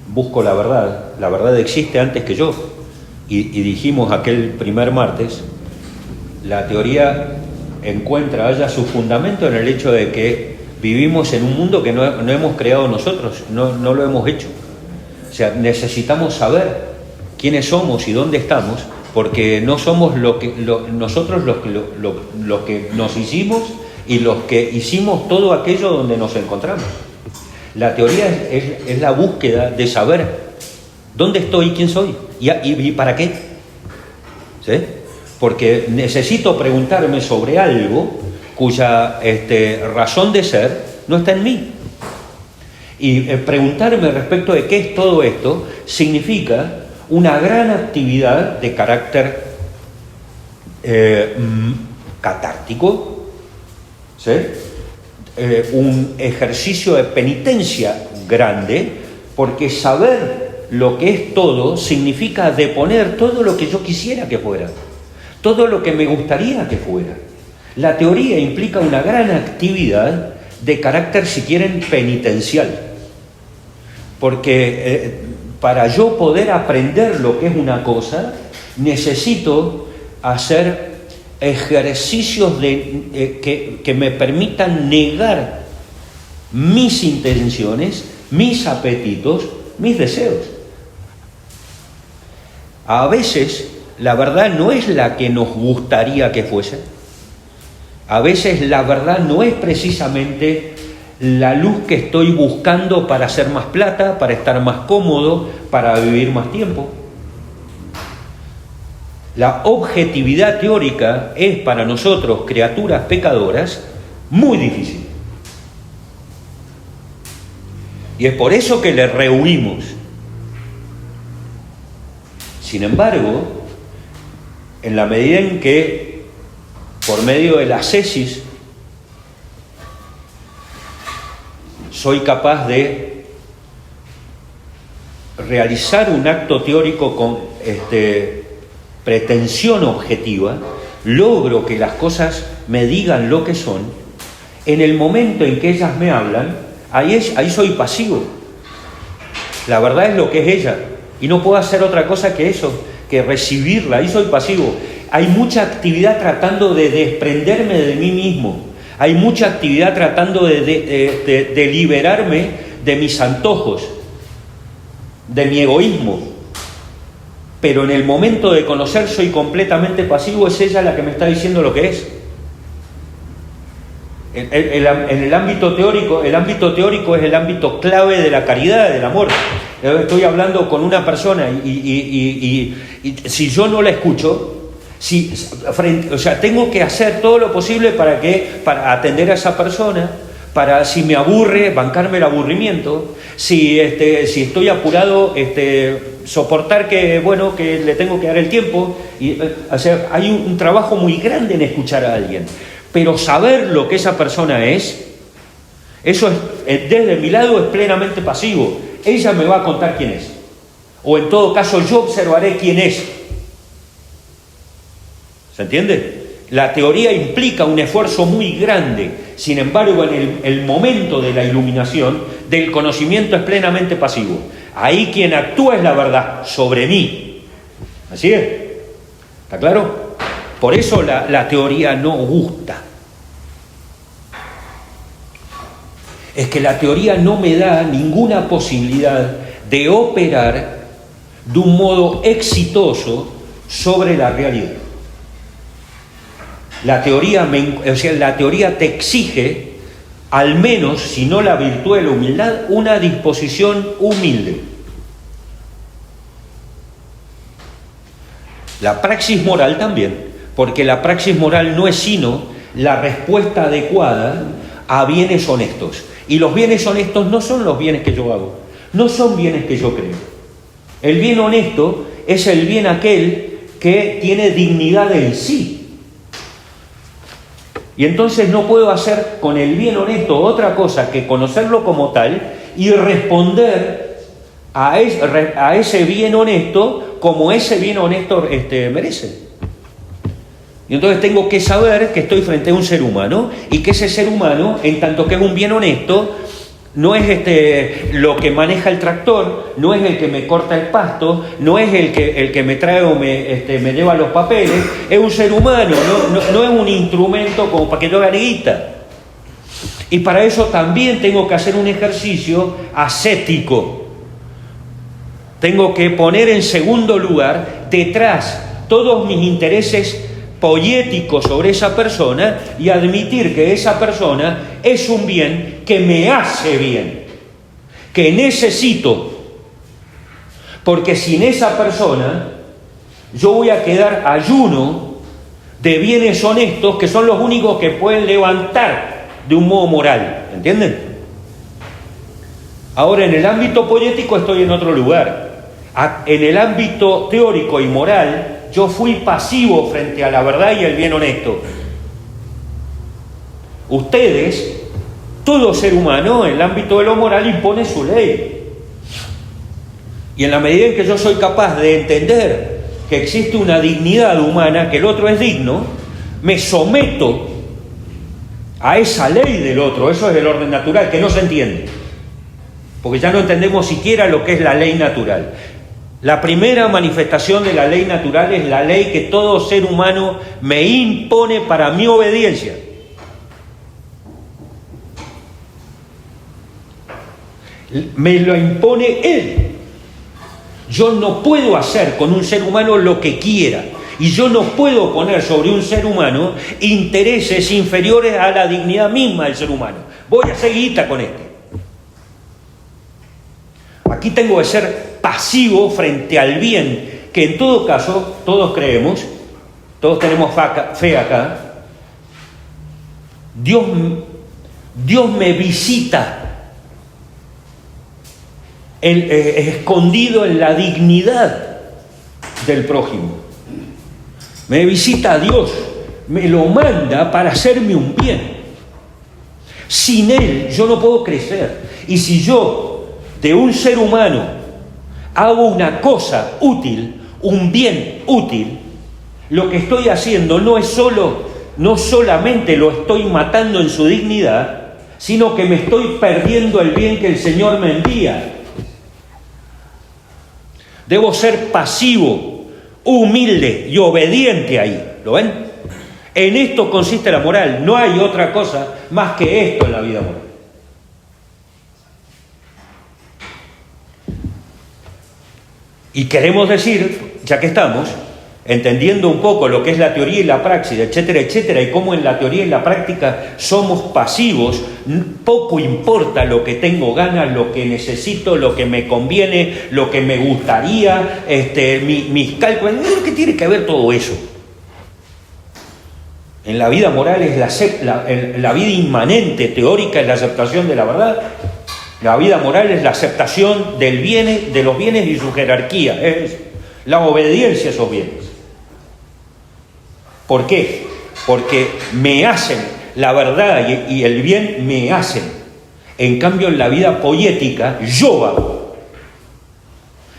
busco la verdad existe antes que yo, y dijimos aquel primer martes, la teoría halla su fundamento en el hecho de que vivimos en un mundo que no hemos creado nosotros, no lo hemos hecho. O sea, necesitamos saber quiénes somos y dónde estamos, porque no somos nosotros los que nos hicimos y los que hicimos todo aquello donde nos encontramos. La teoría es la búsqueda de saber dónde estoy y quién soy y para qué. ¿Sí? Porque necesito preguntarme sobre algo cuya razón de ser no está en mí. Y preguntarme respecto de qué es todo esto significa una gran actividad de carácter catártico, ¿sí? Un ejercicio de penitencia grande, porque saber lo que es todo significa deponer todo lo que yo quisiera que fuera, todo lo que me gustaría que fuera. La teoría implica una gran actividad de carácter, si quieren, penitencial, porque para yo poder aprender lo que es una cosa, necesito hacer ejercicios que me permitan negar mis intenciones, mis apetitos, mis deseos. A veces la verdad no es la que nos gustaría que fuese. A veces la verdad no es precisamente la luz que estoy buscando para hacer más plata, para estar más cómodo, para vivir más tiempo. La objetividad teórica es para nosotros, criaturas pecadoras, muy difícil. Y es por eso que le rehuimos. Sin embargo, en la medida en que, por medio de la ascesis, soy capaz de realizar un acto teórico con pretensión objetiva, logro que las cosas me digan lo que son. En el momento en que ellas me hablan, ahí soy pasivo. La verdad es lo que es ella, y no puedo hacer otra cosa que eso, que recibirla. Ahí soy pasivo. hay mucha actividad tratando de desprenderme de mí mismo. Hay mucha actividad tratando de liberarme de mis antojos, de mi egoísmo. Pero en el momento de conocer soy completamente pasivo, es ella la que me está diciendo lo que es. En el ámbito teórico es el ámbito clave de la caridad, del amor. Estoy hablando con una persona y si yo no la escucho, tengo que hacer todo lo posible para atender a esa persona, para, si me aburre, bancarme el aburrimiento, si estoy apurado, soportar que le tengo que dar el tiempo. Hay un trabajo muy grande en escuchar a alguien. Pero saber lo que esa persona es, eso es, desde mi lado es plenamente pasivo. Ella me va a contar quién es. O en todo caso yo observaré quién es. ¿Se entiende? La teoría implica un esfuerzo muy grande. Sin embargo, en el momento de la iluminación, del conocimiento es plenamente pasivo. Ahí quien actúa es la verdad sobre mí. ¿Así es? ¿Está claro? Por eso la teoría no gusta. Es que la teoría no me da ninguna posibilidad de operar de un modo exitoso sobre la realidad. La teoría te exige, al menos, si no la virtud de la humildad, una disposición humilde. La praxis moral también, porque la praxis moral no es sino la respuesta adecuada a bienes honestos. Y los bienes honestos no son los bienes que yo hago, no son bienes que yo creo. El bien honesto es el bien aquel que tiene dignidad en sí. Y entonces no puedo hacer con el bien honesto otra cosa que conocerlo como tal y responder a ese bien honesto como ese bien honesto merece. Y entonces tengo que saber que estoy frente a un ser humano y que ese ser humano, en tanto que es un bien honesto, no es lo que maneja el tractor, no es el que me corta el pasto, no es el que me trae o me lleva los papeles, es un ser humano, no es un instrumento como para que yo gane guita. Y para eso también tengo que hacer un ejercicio ascético. Tengo que poner en segundo lugar, detrás, todos mis intereses poéticos sobre esa persona y admitir que esa persona es un bien que me hace bien, que necesito, porque sin esa persona yo voy a quedar ayuno de bienes honestos que son los únicos que pueden levantar de un modo moral, ¿entienden? Ahora, en el ámbito poético estoy en otro lugar. En el ámbito teórico y moral yo fui pasivo frente a la verdad y el bien honesto. Ustedes, todo ser humano en el ámbito de lo moral impone su ley. Y en la medida en que yo soy capaz de entender que existe una dignidad humana, que el otro es digno, me someto a esa ley del otro. Eso es el orden natural, que no se entiende. Porque ya no entendemos siquiera lo que es la ley natural. La primera manifestación de la ley natural es la ley que todo ser humano me impone para mi obediencia. Me lo impone él. Yo no puedo hacer con un ser humano lo que quiera. Y yo no puedo poner sobre un ser humano intereses inferiores a la dignidad misma del ser humano. Voy a hacer guita con este. Aquí tengo que ser pasivo frente al bien, que en todo caso todos creemos, todos tenemos fe acá. Dios me visita escondido en la dignidad del prójimo. Me visita a Dios, me lo manda para hacerme un bien. Sin Él yo no puedo crecer. Y si yo de un ser humano hago una cosa útil, un bien útil, lo que estoy haciendo no solamente lo estoy matando en su dignidad, sino que me estoy perdiendo el bien que el Señor me envía. Debo ser pasivo, humilde y obediente ahí. ¿Lo ven? En esto consiste la moral. No hay otra cosa más que esto en la vida moral. Y queremos decir, ya que estamos, entendiendo un poco lo que es la teoría y la praxis, etcétera, etcétera, y cómo en la teoría y la práctica somos pasivos, poco importa lo que tengo ganas, lo que necesito, lo que me conviene, lo que me gustaría, mis cálculos, ¿qué tiene que ver todo eso? En la vida moral es la vida inmanente, teórica, es la aceptación de la verdad. La vida moral es la aceptación de los bienes y su jerarquía, es la obediencia a esos bienes. ¿Por qué? Porque me hacen, la verdad y el bien me hacen. En cambio, en la vida poética, yo hago.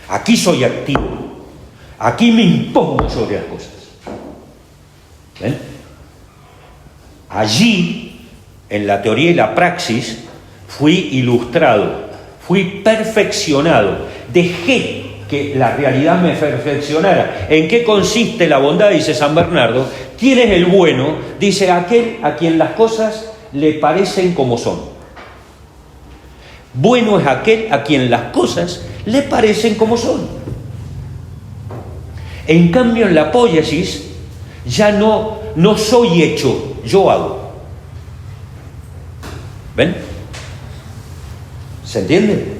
Aquí soy activo. Aquí me impongo sobre las cosas. ¿Ven? Allí, en la teoría y la praxis, fui ilustrado, fui perfeccionado, dejé que la realidad me perfeccionara. ¿En qué consiste la bondad? Dice San Bernardo. ¿Quién es el bueno? Dice aquel a quien las cosas le parecen como son. Bueno es aquel a quien las cosas le parecen como son. En cambio, en la poiesis ya no soy hecho, yo hago. ¿Ven? ¿Se entiende?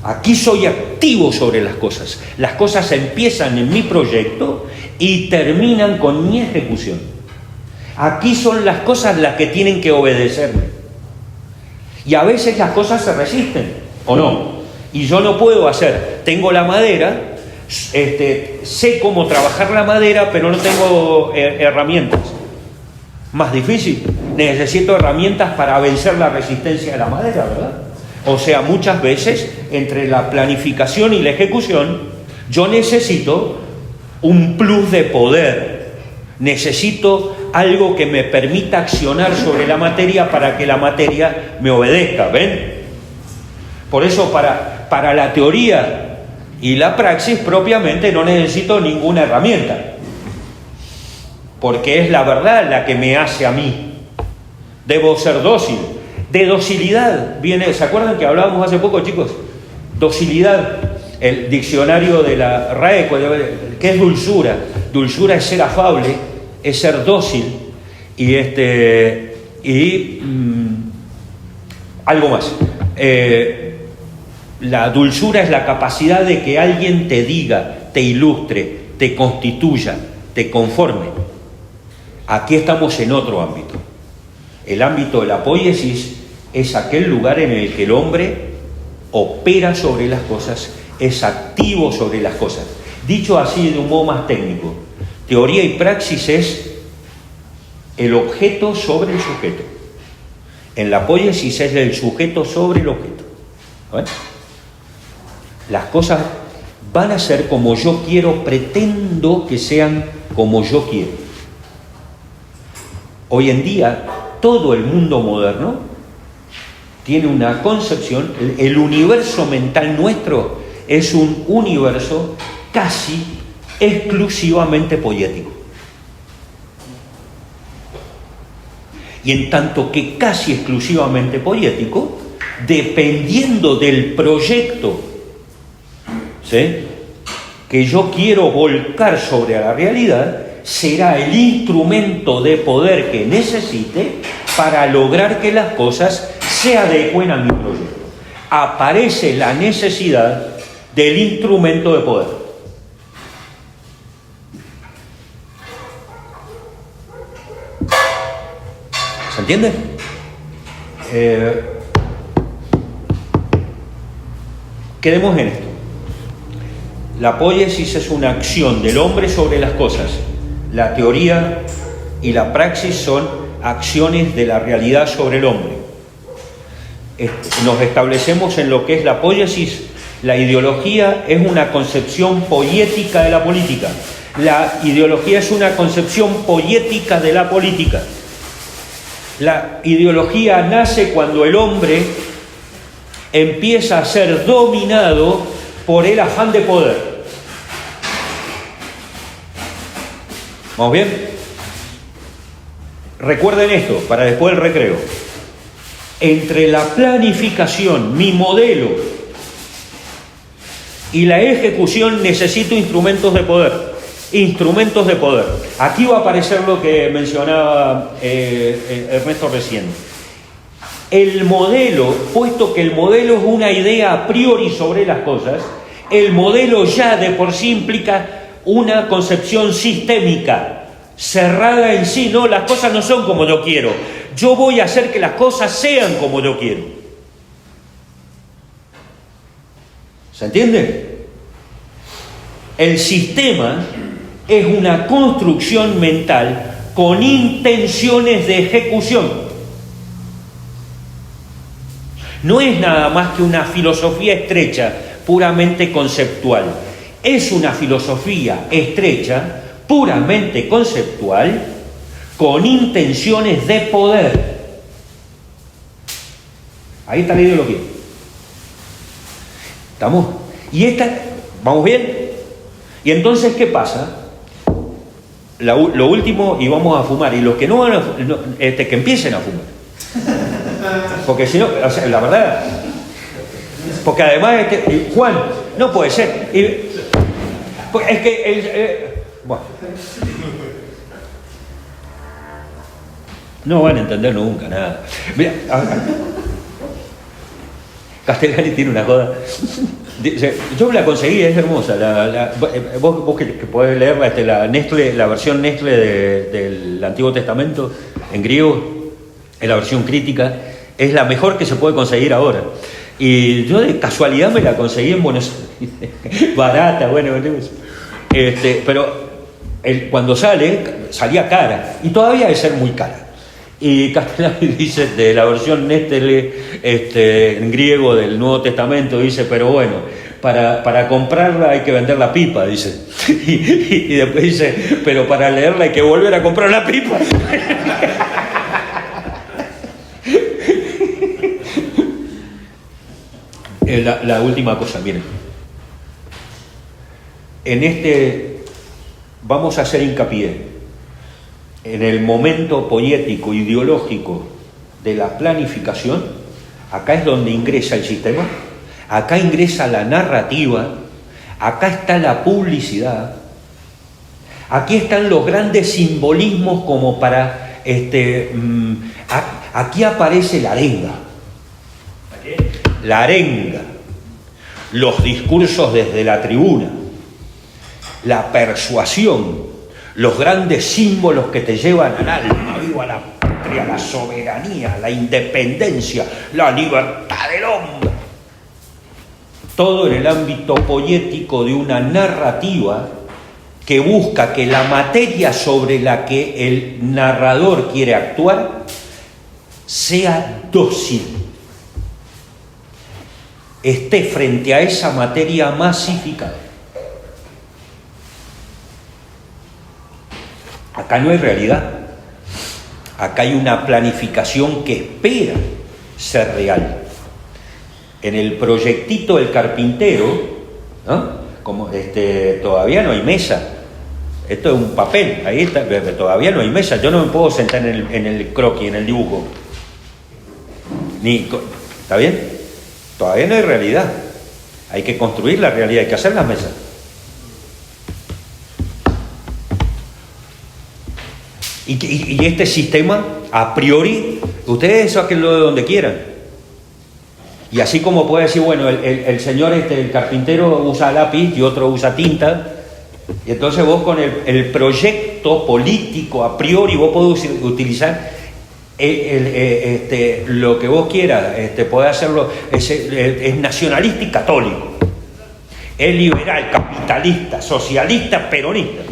Aquí soy activo sobre las cosas. Las cosas empiezan en mi proyecto y terminan con mi ejecución. Aquí son las cosas las que tienen que obedecerme. Y a veces las cosas se resisten, ¿o no? Y yo no puedo hacer. Tengo la madera, sé cómo trabajar la madera, pero no tengo herramientas. Más difícil. Necesito herramientas para vencer la resistencia de la madera, ¿verdad? O sea, muchas veces, entre la planificación y la ejecución, yo necesito un plus de poder. Necesito algo que me permita accionar sobre la materia para que la materia me obedezca, ¿ven? Por eso, para la teoría y la praxis, propiamente, no necesito ninguna herramienta. Porque es la verdad la que me hace a mí. Debo ser dócil. De docilidad viene, ¿se acuerdan que hablábamos hace poco, chicos? Docilidad, el diccionario de la RAE, ¿qué es dulzura? Dulzura es ser afable, es ser dócil y algo más. La dulzura es la capacidad de que alguien te diga, te ilustre, te constituya, te conforme. Aquí estamos en otro ámbito. El ámbito de la poiesis es aquel lugar en el que el hombre opera sobre las cosas, es activo sobre las cosas. Dicho así de un modo más técnico, teoría y praxis es el objeto sobre el sujeto. En la poiesis es el sujeto sobre el objeto. ¿Ven? Las cosas van a ser como yo quiero, pretendo que sean como yo quiero. Hoy en día, todo el mundo moderno tiene una concepción, el universo mental nuestro es un universo casi exclusivamente poético. Y en tanto que casi exclusivamente poético, dependiendo del proyecto, ¿sí?, que yo quiero volcar sobre la realidad, será el instrumento de poder que necesite para lograr que las cosas se adecuen a mi proyecto. Aparece la necesidad del instrumento de poder. ¿Se entiende? Quedemos en esto. La poiesis es una acción del hombre sobre las cosas. La teoría y la praxis son acciones de la realidad sobre el hombre. Nos establecemos en lo que es la poiesis. La ideología es una concepción poética de la política. La ideología es una concepción poética de la política. La ideología nace cuando el hombre empieza a ser dominado por el afán de poder. ¿Vamos bien? Recuerden esto, para después del recreo. Entre la planificación, mi modelo, y la ejecución necesito instrumentos de poder. Instrumentos de poder. Aquí va a aparecer lo que mencionaba Ernesto recién. El modelo, puesto que el modelo es una idea a priori sobre las cosas, el modelo ya de por sí implica una concepción sistémica, cerrada en sí. No, las cosas no son como yo quiero. Yo voy a hacer que las cosas sean como yo quiero. ¿Se entiende? El sistema es una construcción mental con intenciones de ejecución. No es nada más que una filosofía estrecha, puramente conceptual. Es una filosofía estrecha, puramente conceptual, con intenciones de poder. Ahí está la ideología. ¿Estamos? Y esta, ¿vamos bien? Y entonces, ¿qué pasa? Lo último, y vamos a fumar, y los que no van a que empiecen a fumar. Porque si no, o sea, la verdad, porque además, Juan, no puede ser. Es que, bueno, no van a entender nunca nada. Mira, Castellani tiene una joda. Yo la conseguí, es hermosa. Vos que podés leerla, la Nestle, la versión Nestle del Antiguo Testamento en griego, es la versión crítica, es la mejor que se puede conseguir ahora. Y yo de casualidad me la conseguí en Buenos Aires, barata, bueno, pero cuando salía cara, y todavía debe ser muy cara. Y Castellani dice, de la versión Nestle en griego del Nuevo Testamento, dice, pero bueno, para comprarla hay que vender la pipa, dice. Y después dice, pero para leerla hay que volver a comprar la pipa. La última cosa, miren. Vamos a hacer hincapié en el momento poético, ideológico de la planificación. Acá es donde ingresa el sistema, acá ingresa la narrativa, acá está la publicidad, aquí están los grandes simbolismos como para, aquí aparece la arenga. La arenga, los discursos desde la tribuna, la persuasión, los grandes símbolos que te llevan al alma, viva la patria, la soberanía, la independencia, la libertad del hombre. Todo en el ámbito poético de una narrativa que busca que la materia sobre la que el narrador quiere actuar sea dócil, esté frente a esa materia masificada. Acá no hay realidad, acá hay una planificación que espera ser real. En el proyectito del carpintero, ¿no? Como todavía no hay mesa, esto es un papel, ahí está, todavía no hay mesa, yo no me puedo sentar en el croquis, en el dibujo. ¿Está bien? Todavía no hay realidad, hay que construir la realidad, hay que hacer las mesas. Y este sistema, a priori, ustedes sáquenlo de donde quieran. Y así como puede decir, bueno, el señor, el carpintero usa lápiz y otro usa tinta, y entonces vos con el proyecto político, a priori, vos podés utilizar lo que vos quieras, podés hacerlo, es nacionalista y católico, es liberal, capitalista, socialista, peronista,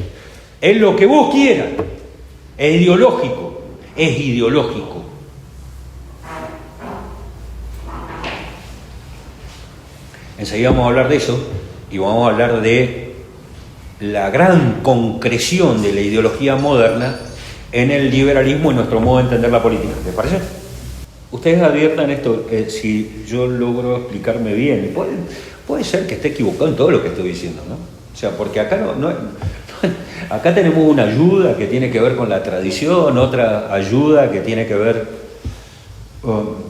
es lo que vos quieras. Es ideológico. Enseguida vamos a hablar de eso y vamos a hablar de la gran concreción de la ideología moderna en el liberalismo y nuestro modo de entender la política. ¿Les parece? Ustedes adviertan esto, si yo logro explicarme bien. Puede ser que esté equivocado en todo lo que estoy diciendo, ¿no? O sea, porque acá Acá tenemos una ayuda que tiene que ver con la tradición, otra ayuda que tiene que ver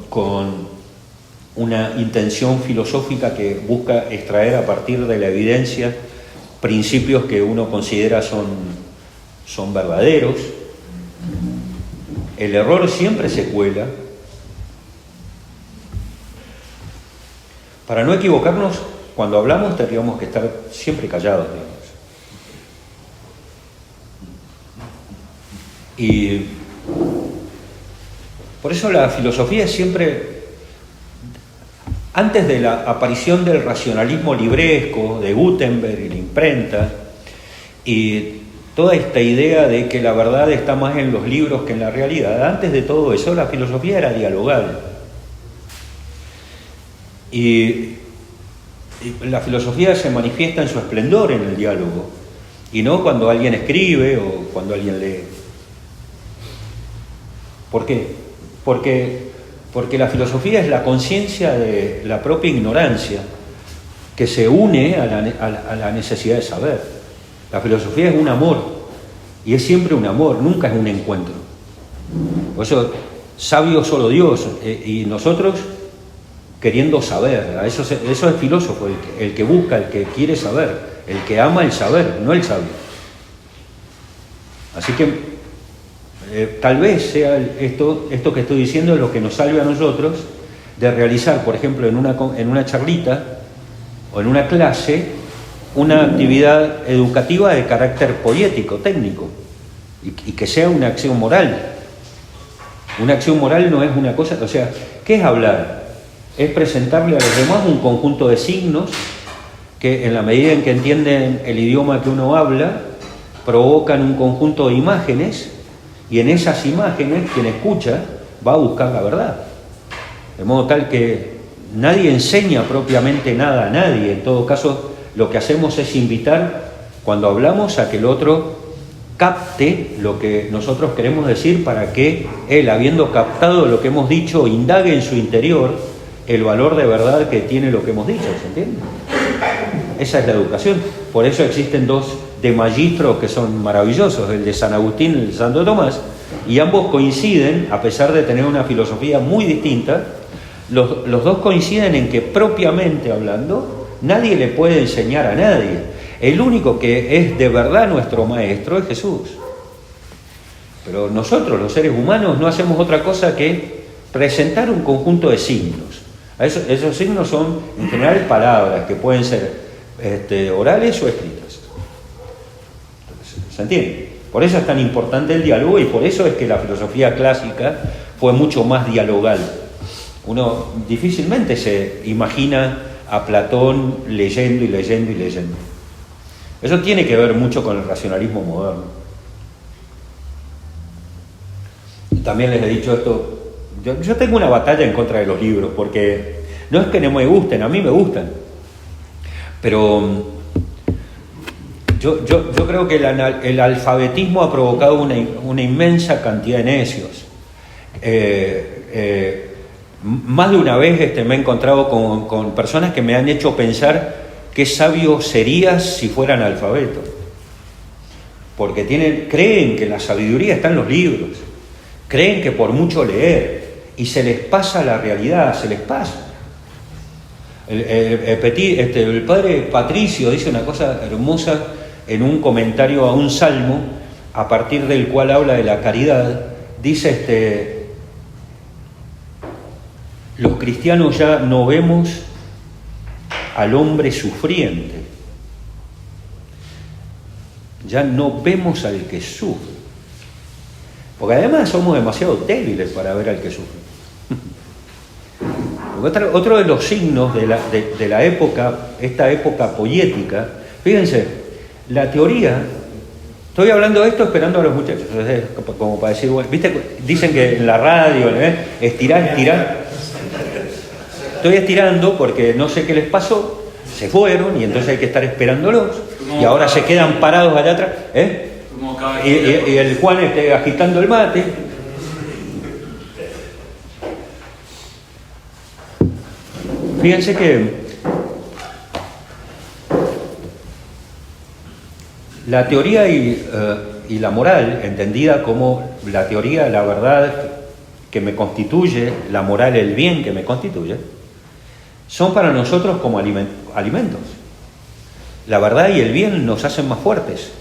con una intención filosófica que busca extraer a partir de la evidencia principios que uno considera son verdaderos. El error siempre se cuela. Para no equivocarnos, cuando hablamos tendríamos que estar siempre callados, digamos. Y por eso la filosofía es siempre, antes de la aparición del racionalismo libresco, de Gutenberg y la imprenta, y toda esta idea de que la verdad está más en los libros que en la realidad, antes de todo eso la filosofía era dialogal. Y la filosofía se manifiesta en su esplendor en el diálogo, y no cuando alguien escribe o cuando alguien lee. ¿Por qué? Porque la filosofía es la conciencia de la propia ignorancia que se une a la necesidad de saber. La filosofía es un amor, y es siempre un amor, nunca es un encuentro. Por eso, sabio solo Dios, y nosotros queriendo saber. Eso es filósofo, el que busca, el que quiere saber, el que ama el saber, no el sabio. Así que tal vez sea esto que estoy diciendo es lo que nos salve a nosotros de realizar, por ejemplo, en una charlita o en una clase, una actividad educativa de carácter poético, técnico, y que sea una acción moral. Una acción moral no es una cosa, o sea, ¿qué es hablar? Es presentarle a los demás un conjunto de signos que, en la medida en que entienden el idioma que uno habla, provocan un conjunto de imágenes, y en esas imágenes quien escucha va a buscar la verdad. De modo tal que nadie enseña propiamente nada a nadie. En todo caso, lo que hacemos es invitar, cuando hablamos, a que el otro capte lo que nosotros queremos decir, para que él, habiendo captado lo que hemos dicho, indague en su interior el valor de verdad que tiene lo que hemos dicho. ¿Se entiende? Esa es la educación. Por eso existen dos de magistros que son maravillosos, el de San Agustín y el de Santo Tomás, y ambos coinciden, a pesar de tener una filosofía muy distinta, los dos coinciden en que, propiamente hablando, nadie le puede enseñar a nadie. El único que es de verdad nuestro maestro es Jesús. Pero nosotros, los seres humanos, no hacemos otra cosa que presentar un conjunto de signos. Esos signos son, en general, palabras que pueden ser orales o escritas. ¿Se entiende? Por eso es tan importante el diálogo, y por eso es que la filosofía clásica fue mucho más dialogal. Uno difícilmente se imagina a Platón leyendo y leyendo y leyendo. Eso tiene que ver mucho con el racionalismo moderno. También les he dicho esto, yo tengo una batalla en contra de los libros, porque no es que no me gusten, a mí me gustan, pero yo creo que el alfabetismo ha provocado una inmensa cantidad de necios. Más de una vez me he encontrado con personas que me han hecho pensar qué sabio serías si fueran analfabetos, porque creen que la sabiduría está en los libros, creen que por mucho leer, y se les pasa la realidad, se les pasa. El padre Patricio dice una cosa hermosa en un comentario a un salmo, a partir del cual habla de la caridad. Dice, los cristianos ya no vemos al hombre sufriente, ya no vemos al que sufre, porque además somos demasiado débiles para ver al que sufre. Otro de los signos de la época, esta época poética, fíjense, la teoría, estoy hablando de esto esperando a los muchachos, como para decir, bueno, ¿viste? Dicen que en la radio, estirar, estoy estirando porque no sé qué les pasó, se fueron y entonces hay que estar esperándolos, y ahora se quedan parados allá atrás, y el Juan agitando el mate. Fíjense que La teoría y la moral, entendida como la teoría, la verdad que me constituye, la moral, el bien que me constituye, son para nosotros como alimentos. La verdad y el bien nos hacen más fuertes,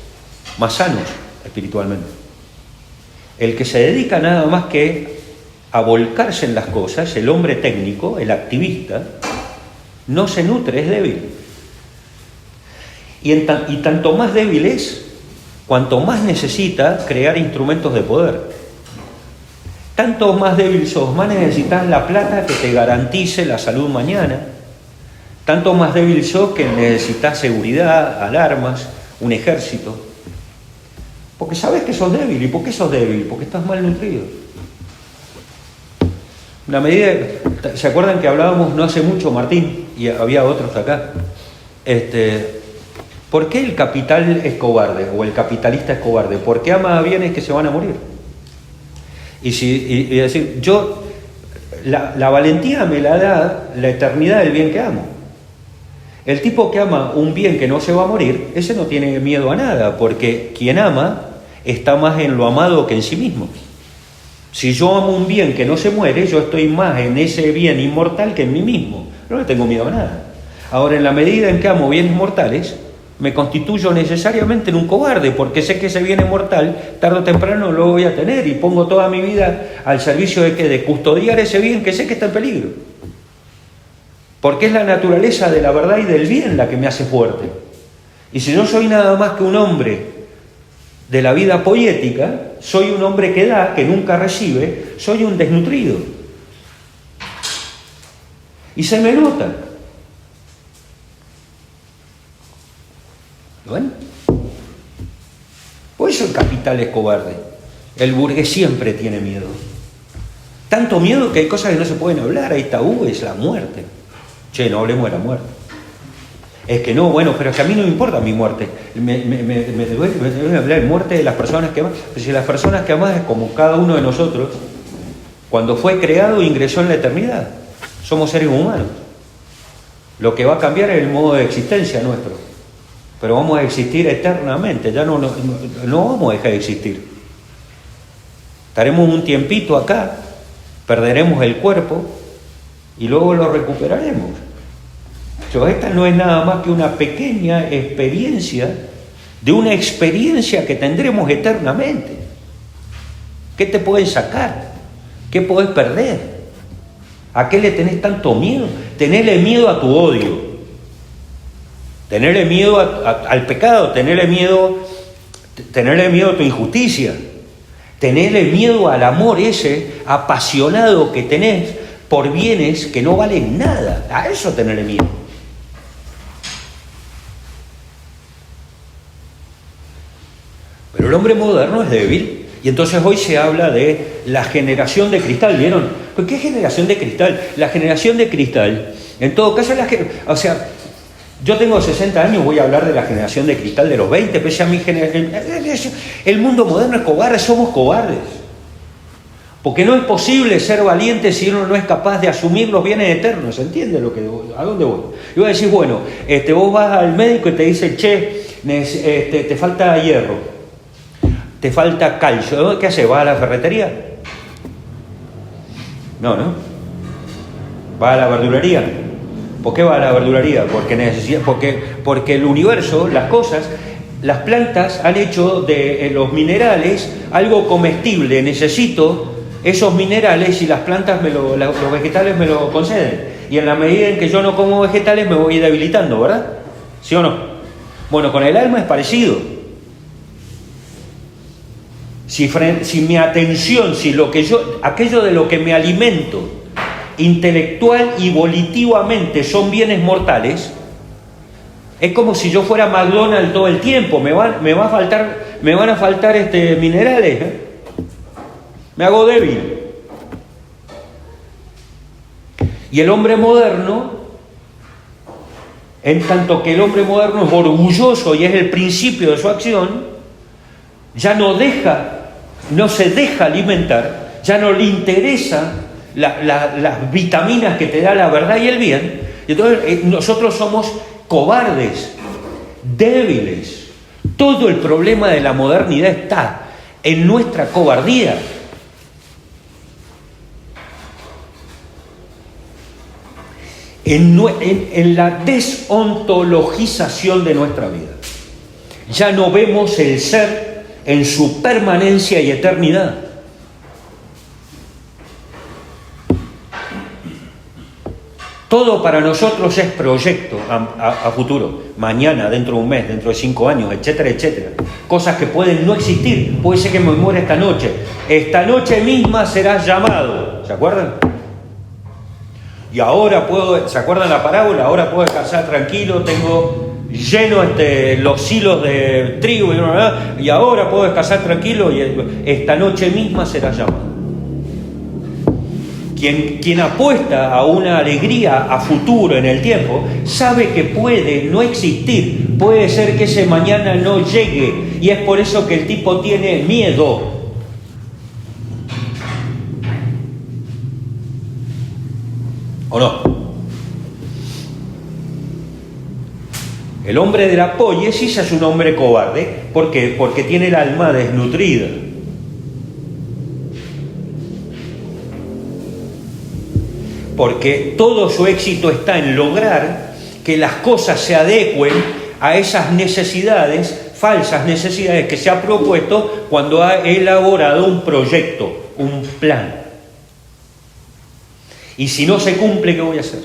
más sanos espiritualmente. El que se dedica nada más que a volcarse en las cosas, el hombre técnico, el activista, no se nutre, es débil. Y tanto más débil es, cuanto más necesita crear instrumentos de poder. Tanto más débil sos, más necesitas la plata que te garantice la salud mañana. Tanto más débil sos que necesitas seguridad, alarmas, un ejército. Porque sabes que sos débil. ¿Y por qué sos débil? Porque estás mal nutrido. La medida, ¿se acuerdan que hablábamos no hace mucho, Martín? Y había otros acá. ¿Por qué el capital es cobarde o el capitalista es cobarde? Porque ama a bienes que se van a morir. Y decir, la valentía me la da la eternidad del bien que amo. El tipo que ama un bien que no se va a morir, ese no tiene miedo a nada, porque quien ama está más en lo amado que en sí mismo. Si yo amo un bien que no se muere, yo estoy más en ese bien inmortal que en mí mismo. No le tengo miedo a nada. Ahora, en la medida en que amo bienes mortales, me constituyo necesariamente en un cobarde, porque sé que ese bien es mortal, tarde o temprano lo voy a tener y pongo toda mi vida al servicio de custodiar ese bien que sé que está en peligro. Porque es la naturaleza de la verdad y del bien la que me hace fuerte. Y si yo soy nada más que un hombre de la vida poética, soy un hombre que da, que nunca recibe, soy un desnutrido. Y se me nota. ¿Lo ven? Por eso el capital es cobarde. El burgués siempre tiene miedo. Tanto miedo que hay cosas que no se pueden hablar. Hay tabúes, la muerte. Che, no hablemos de la muerte. Es que no, bueno, pero es que a mí no me importa mi muerte. Me debe hablar de muerte de las personas que amas. Pero si las personas que amas es como cada uno de nosotros, cuando fue creado ingresó en la eternidad. Somos seres humanos. Lo que va a cambiar es el modo de existencia nuestro. Pero vamos a existir eternamente. Ya no vamos a dejar de existir. Estaremos un tiempito acá, perderemos el cuerpo y luego lo recuperaremos. Pero esta no es nada más que una pequeña experiencia de una experiencia que tendremos eternamente. ¿Qué te pueden sacar? ¿Qué podés perder? ¿A qué le tenés tanto miedo? Tenerle miedo a tu odio, tenerle miedo al pecado, tenerle miedo a tu injusticia, tenerle miedo al amor ese apasionado que tenés por bienes que no valen nada. A eso tenerle miedo. Pero el hombre moderno es débil y entonces hoy se habla de la generación de cristal. ¿Vieron? ¿Qué generación de cristal? La generación de cristal, en todo caso, yo tengo 60 años, voy a hablar de la generación de cristal de los 20, pese a mi generación. El mundo moderno es cobarde, somos cobardes. Porque no es posible ser valiente si uno no es capaz de asumir los bienes eternos. ¿Entiende a dónde voy? Y voy a decir, bueno, vos vas al médico y te dice, che, te falta hierro, te falta calcio. ¿Qué haces? ¿Vas a la ferretería? No. ¿Vas a la verdulería? ¿Por qué vas a la verdulería? Porque el universo, las cosas, las plantas han hecho de los minerales algo comestible. Necesito esos minerales y las plantas, los vegetales me lo conceden. Y en la medida en que yo no como vegetales me voy debilitando, ¿verdad? ¿Sí o no? Bueno, con el alma es parecido. Si mi atención, aquello de lo que me alimento, intelectual y volitivamente son bienes mortales, es como si yo fuera McDonald's todo el tiempo. Me van a faltar minerales, me hago débil. Y el hombre moderno, en tanto que el hombre moderno es orgulloso y es el principio de su acción, ya no se deja alimentar, ya no le interesa las vitaminas que te da la verdad y el bien. Y entonces nosotros somos cobardes, débiles. Todo el problema de la modernidad está en nuestra cobardía. En la desontologización de nuestra vida. Ya no vemos el ser en su permanencia y eternidad. Todo para nosotros es proyecto a futuro, mañana, dentro de un mes, dentro de 5 años, etcétera, etcétera. Cosas que pueden no existir. Puede ser que me muera esta noche. Esta noche misma serás llamado. ¿Se acuerdan? Y ahora puedo, ¿se acuerdan la parábola? Ahora puedo descansar tranquilo, tengo lleno los hilos de trigo y ahora puedo descansar tranquilo y esta noche misma será llamado. Quien apuesta a una alegría a futuro en el tiempo, sabe que puede no existir, puede ser que ese mañana no llegue, y es por eso que el tipo tiene miedo. ¿O no? El hombre de la poiesis es un hombre cobarde. ¿Por qué? Porque tiene el alma desnutrida. Porque todo su éxito está en lograr que las cosas se adecuen a esas necesidades, falsas necesidades que se ha propuesto cuando ha elaborado un proyecto, un plan. Y si no se cumple, ¿qué voy a hacer?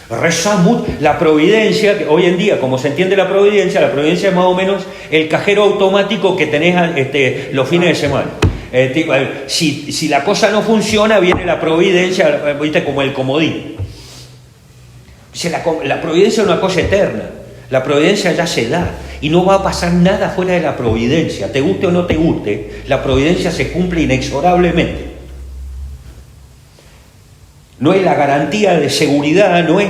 Rezamos la providencia, que hoy en día, como se entiende la providencia es más o menos el cajero automático que tenés los fines de semana. Si la cosa no funciona, viene la providencia, ¿viste? Como el comodín. La providencia es una cosa eterna. La providencia ya se da y no va a pasar nada fuera de la providencia. Te guste o no te guste, la providencia se cumple inexorablemente. No es la garantía de seguridad, no es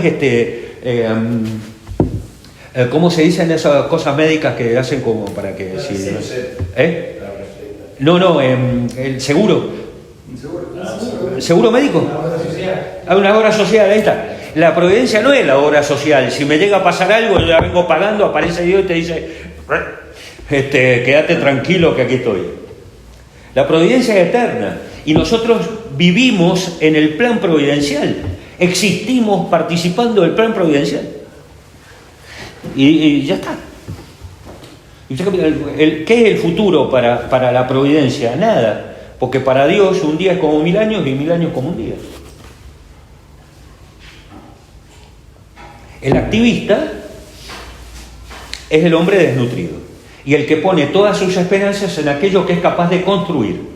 ¿cómo se dicen esas cosas médicas que hacen como para que... el seguro. ¿Seguro médico? Una obra social, ahí está. La providencia no es la obra social. Si me llega a pasar algo, yo la vengo pagando, aparece Dios y te dice, quédate tranquilo que aquí estoy. La providencia es eterna. Y nosotros vivimos en el plan providencial, existimos participando del plan providencial. Y ya está. ¿Qué es el futuro para la providencia? Nada, porque para Dios un día es como 1000 años y 1000 años como un día. El activista es el hombre desnutrido y el que pone todas sus esperanzas en aquello que es capaz de construir.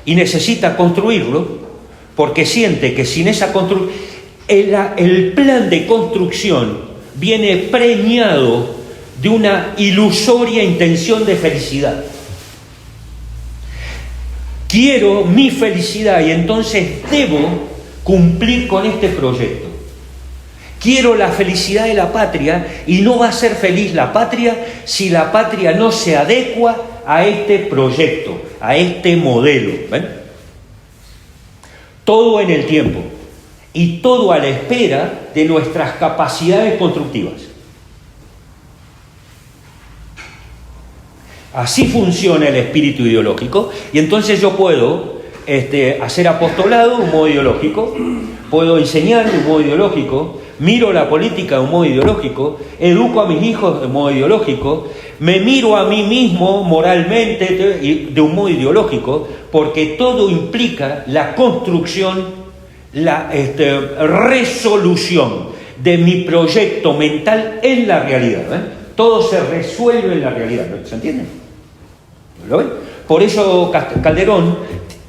Y necesita construirlo porque siente que sin esa construcción, el plan de construcción viene preñado de una ilusoria intención de felicidad. Quiero mi felicidad y entonces debo cumplir con este proyecto. Quiero la felicidad de la patria y no va a ser feliz la patria si la patria no se adecua a este proyecto, a este modelo. ¿Ven? Todo en el tiempo y todo a la espera de nuestras capacidades constructivas. Así funciona el espíritu ideológico y entonces yo puedo hacer apostolado de un modo ideológico, puedo enseñar de un modo ideológico, miro la política de un modo ideológico, educo a mis hijos de un modo ideológico, me miro a mí mismo moralmente de un modo ideológico, porque todo implica la construcción, la resolución de mi proyecto mental en la realidad. Todo se resuelve en la realidad, ¿se entiende? ¿Lo ven? Por eso Calderón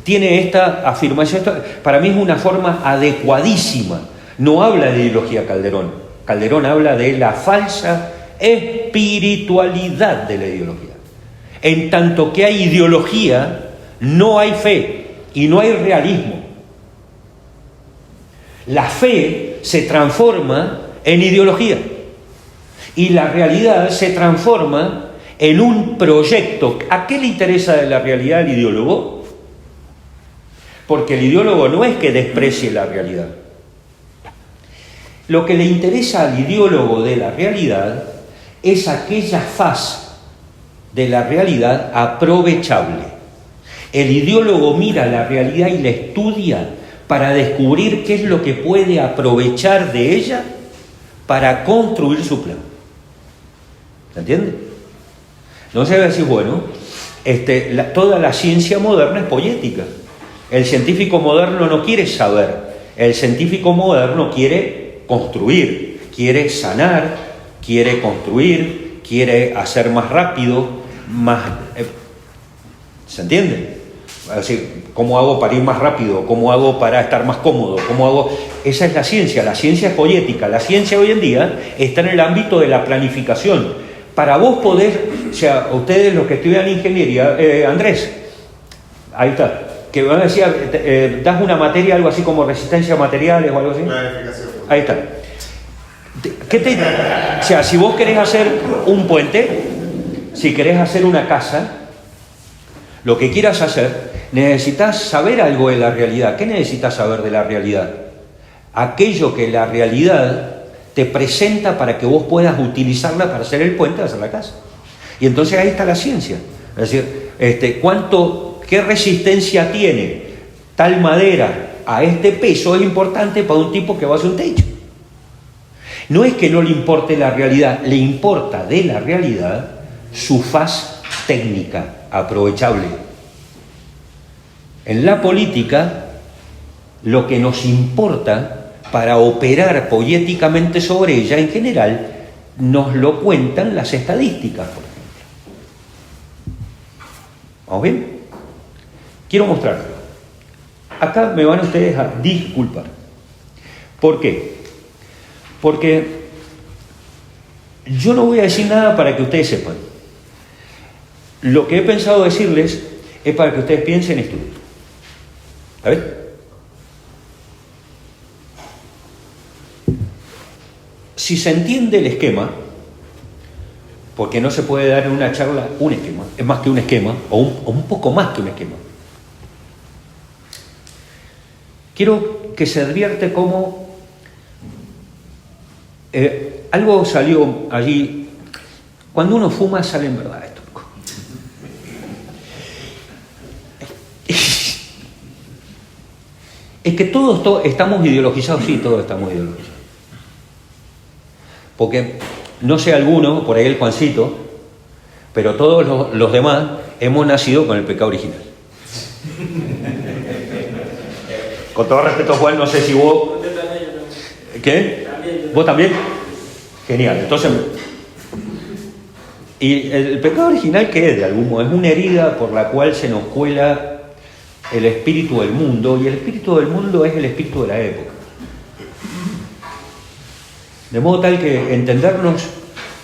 tiene esta afirmación, para mí es una forma adecuadísima. No habla de ideología Calderón. Calderón habla de la falsa espiritualidad de la ideología. En tanto que hay ideología, no hay fe y no hay realismo. La fe se transforma en ideología y la realidad se transforma en un proyecto. ¿A qué le interesa de la realidad al ideólogo? Porque el ideólogo no es que desprecie la realidad. Lo que le interesa al ideólogo de la realidad es aquella faz de la realidad aprovechable. El ideólogo mira la realidad y la estudia para descubrir qué es lo que puede aprovechar de ella para construir su plan. ¿Se entiende? Entonces decís, bueno, toda la ciencia moderna es poética. El científico moderno no quiere saber, el científico moderno quiere construir, quiere sanar, quiere construir, quiere hacer más rápido, más... ¿Se entiende? Así, ¿cómo hago para ir más rápido? ¿Cómo hago para estar más cómodo? ¿Cómo hago? Esa es la ciencia es poética. La ciencia hoy en día está en el ámbito de la planificación. Para vos poder, o sea, ustedes los que estudian ingeniería, Andrés, ahí está, que me decía, das una materia, algo así como resistencia a materiales o algo así. Planificación. Ahí está. O sea, si vos querés hacer un puente, si querés hacer una casa, lo que quieras hacer, necesitas saber algo de la realidad. ¿Qué necesitas saber de la realidad? Aquello que la realidad te presenta para que vos puedas utilizarla para hacer el puente, hacer la casa. Y entonces ahí está la ciencia. Es decir, qué resistencia tiene tal madera a este peso es importante para un tipo que va a hacer un techo. No es que no le importe la realidad, le importa de la realidad su faz técnica, aprovechable. En la política, lo que nos importa para operar poéticamente sobre ella, en general, nos lo cuentan las estadísticas, por ejemplo. ¿Vamos bien? Quiero mostrarlo. Acá me van ustedes a disculpar. ¿Por qué? Porque yo no voy a decir nada para que ustedes sepan. Lo que he pensado decirles es para que ustedes piensen y estudien. ¿A ver? Si se entiende el esquema, porque no se puede dar en una charla un esquema, es más que un esquema, o un poco más que un esquema. Quiero que se advierte cómo algo salió allí. Cuando uno fuma sale en verdad esto. Es que todos estamos ideologizados, sí, todos estamos ideologizados. Porque, no sé alguno, por ahí el Juancito, pero todos los demás hemos nacido con el pecado original. Con todo respeto, Juan, no sé si vos... ¿Qué? ¿Vos también? Genial, entonces... Y el pecado original, ¿qué es? De algún modo, es una herida por la cual se nos cuela el espíritu del mundo, y el espíritu del mundo es el espíritu de la época. De modo tal que entendernos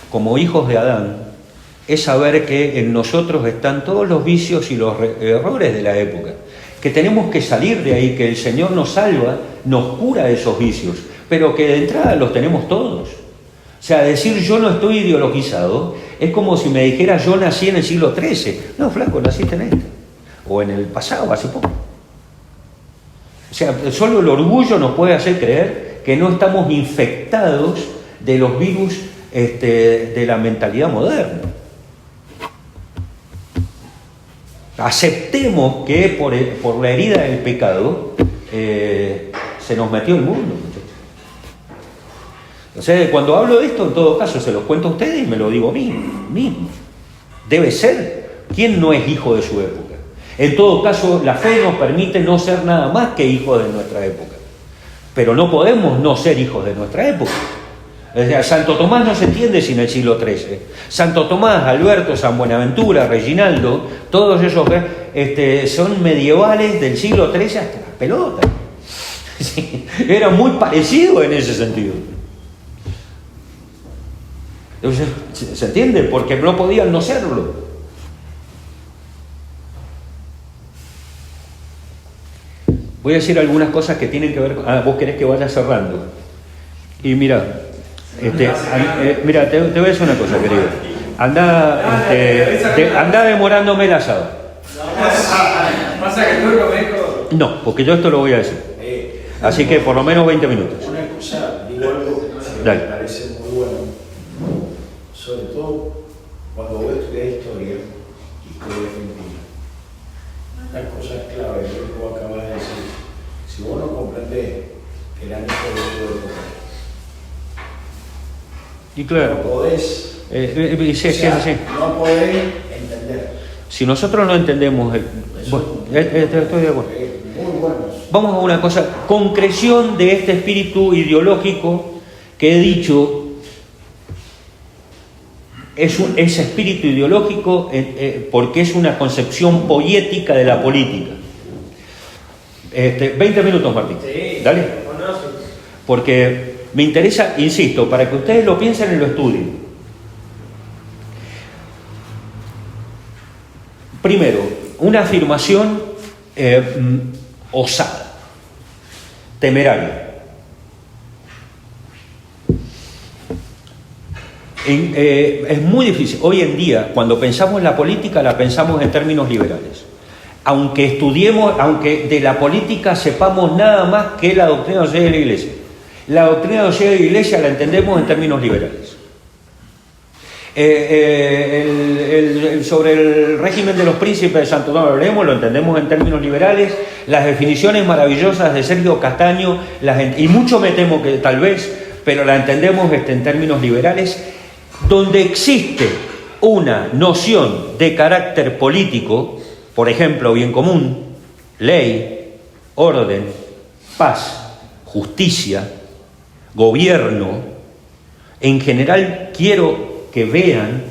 como hijos de Adán es saber que en nosotros están todos los vicios y los errores de la época, que tenemos que salir de ahí, que el Señor nos salva, nos cura de esos vicios, pero que de entrada los tenemos todos. O sea, decir yo no estoy ideologizado es como si me dijera yo nací en el siglo XIII. No, flaco, naciste en este. O en el pasado, hace poco. O sea, solo el orgullo nos puede hacer creer que no estamos infectados de los virus de la mentalidad moderna. Aceptemos que por la herida del pecado se nos metió el mundo. O sea, cuando hablo de esto, en todo caso, se los cuento a ustedes y me lo digo a mí mismo. Debe ser. ¿Quién no es hijo de su época? En todo caso, la fe nos permite no ser nada más que hijos de nuestra época. Pero no podemos no ser hijos de nuestra época. O sea, Santo Tomás no se entiende sin el siglo XIII. Santo Tomás, Alberto, San Buenaventura, Reginaldo, todos esos son medievales del siglo XIII hasta la pelota. Sí, era muy parecido en ese sentido. Entonces, ¿se entiende? Porque no podían no serlo. Voy a decir algunas cosas que tienen que ver con... vos querés que vaya cerrando. Y mira, mira, te voy a decir una cosa, querido. Anda demorándome el asado. ¿Pasa que tú lo ves? No, porque yo esto lo voy a decir. Así que por lo menos 20 minutos. Una cosa, digo algo que me parece muy bueno, sobre todo cuando vos estudias historia argentina, una cosa clave que vos acabas de decir, si vos no comprendés que el año de poder, Y claro, no podés, no podés entender. Si nosotros no entendemos, bueno, estoy de acuerdo. Muy bueno. Vamos a una cosa, concreción de este espíritu ideológico que he dicho. Es espíritu ideológico porque es una concepción poética de la política. 20 minutos, Martín. Sí, Dale. bueno, sí. Porque me interesa, insisto, para que ustedes lo piensen y lo estudien. Primero, una afirmación osada, temeraria. Es muy difícil. Hoy en día, cuando pensamos en la política, la pensamos en términos liberales. Aunque estudiemos, aunque de la política sepamos nada más que la doctrina social de la Iglesia. La doctrina social de la Iglesia la entendemos en términos liberales. Sobre el régimen de los príncipes de Santo Tomás, lo entendemos en términos liberales. Las definiciones maravillosas de Sergio Castaño, y mucho me temo que tal vez, pero la entendemos en términos liberales, donde existe una noción de carácter político, por ejemplo, bien común, ley, orden, paz, justicia, gobierno. En general quiero que vean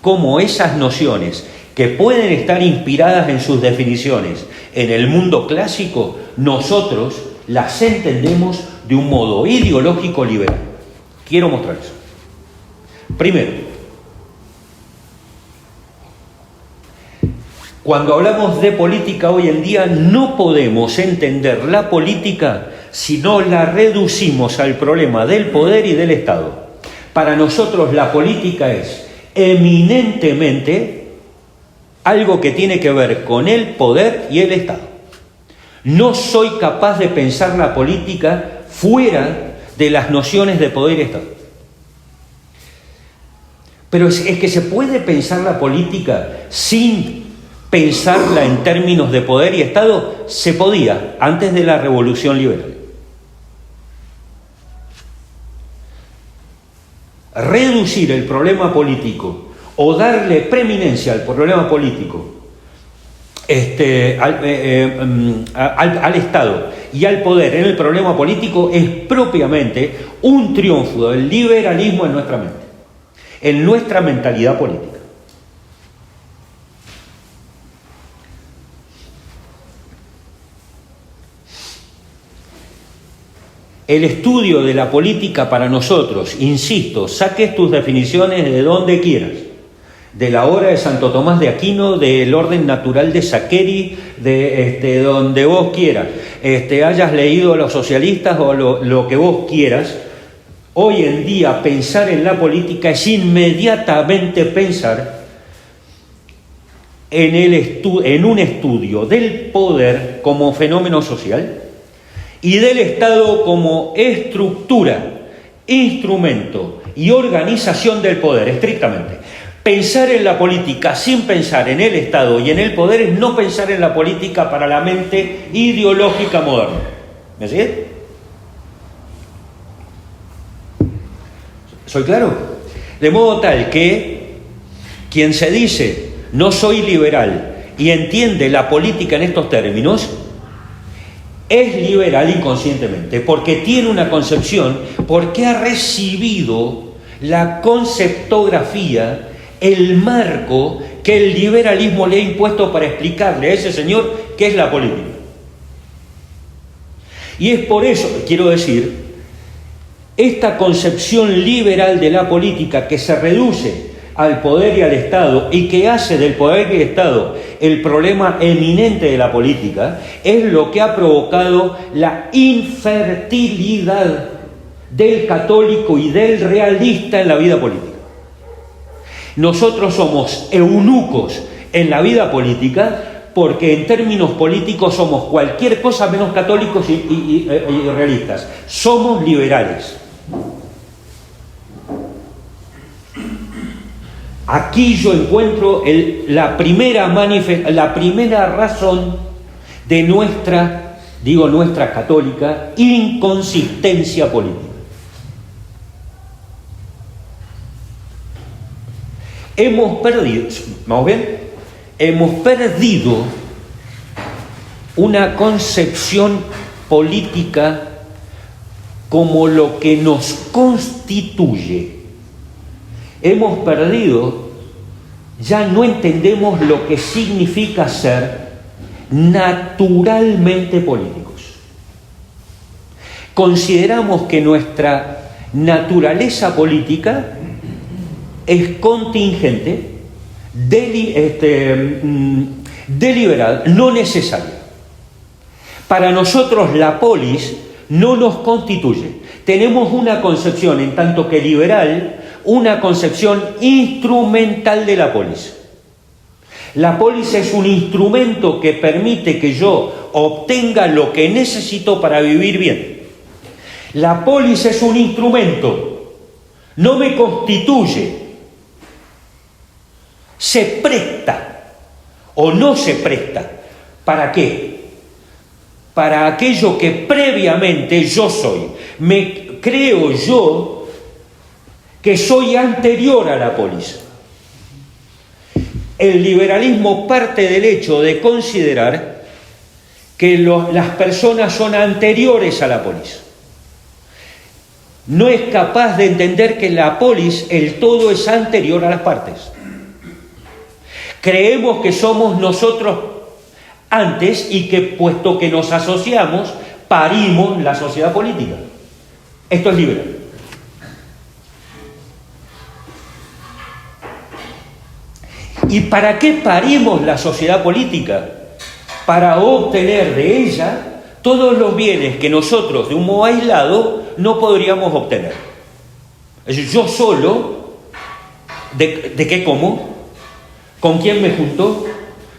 cómo esas nociones, que pueden estar inspiradas en sus definiciones en el mundo clásico, nosotros las entendemos de un modo ideológico liberal. Quiero mostrar eso. Primero, cuando hablamos de política hoy en día, no podemos entender la política si no la reducimos al problema del poder y del Estado. Para nosotros la política es eminentemente algo que tiene que ver con el poder y el Estado. No soy capaz de pensar la política fuera de las nociones de poder y Estado. Pero es que se puede pensar la política sin pensarla en términos de poder y Estado. Se podía antes de la Revolución Liberal. Reducir el problema político o darle preeminencia al problema político al Estado y al poder en el problema político es propiamente un triunfo del liberalismo en nuestra mente, en nuestra mentalidad política. El estudio de la política para nosotros, insisto, saques tus definiciones de donde quieras, de la obra de Santo Tomás de Aquino, del orden natural de Saccheri, de donde vos quieras, hayas leído a los socialistas o lo que vos quieras. Hoy en día pensar en la política es inmediatamente pensar en un estudio del poder como fenómeno social y del Estado como estructura, instrumento y organización del poder, estrictamente. Pensar en la política sin pensar en el Estado y en el poder es no pensar en la política para la mente ideológica moderna. ¿Me sigues? ¿Soy claro? De modo tal que quien se dice no soy liberal y entiende la política en estos términos, es liberal inconscientemente, porque tiene una concepción, porque ha recibido la conceptografía, el marco que el liberalismo le ha impuesto para explicarle a ese señor qué es la política. Y es por eso, quiero decir, esta concepción liberal de la política que se reduce al poder y al Estado y que hace del poder y el Estado el problema eminente de la política, es lo que ha provocado la infertilidad del católico y del realista en la vida política. Nosotros somos eunucos en la vida política porque en términos políticos somos cualquier cosa menos católicos y realistas. Somos liberales. Aquí yo encuentro la primera razón de nuestra católica, inconsistencia política. Hemos perdido una concepción política como lo que nos constituye. Hemos perdido, ya no entendemos lo que significa ser naturalmente políticos. Consideramos que nuestra naturaleza política es contingente, deliberada, no necesaria. Para nosotros la polis no nos constituye. Tenemos una concepción, en tanto que liberal, una concepción instrumental de la polis. La polis es un instrumento que permite que yo obtenga lo que necesito para vivir bien. La polis es un instrumento, no me constituye. Se presta o no se presta. ¿Para qué? Para aquello que previamente yo soy. Me creo yo que soy anterior a la polis. El liberalismo parte del hecho de considerar que las personas son anteriores a la polis. No es capaz de entender que la polis, el todo, es anterior a las partes. Creemos que somos nosotros antes y que, puesto que nos asociamos, parimos la sociedad política. Esto es liberal. ¿Y para qué parimos la sociedad política? Para obtener de ella todos los bienes que nosotros, de un modo aislado, no podríamos obtener. Es decir, yo solo, ¿de qué como? ¿Con quién me junto?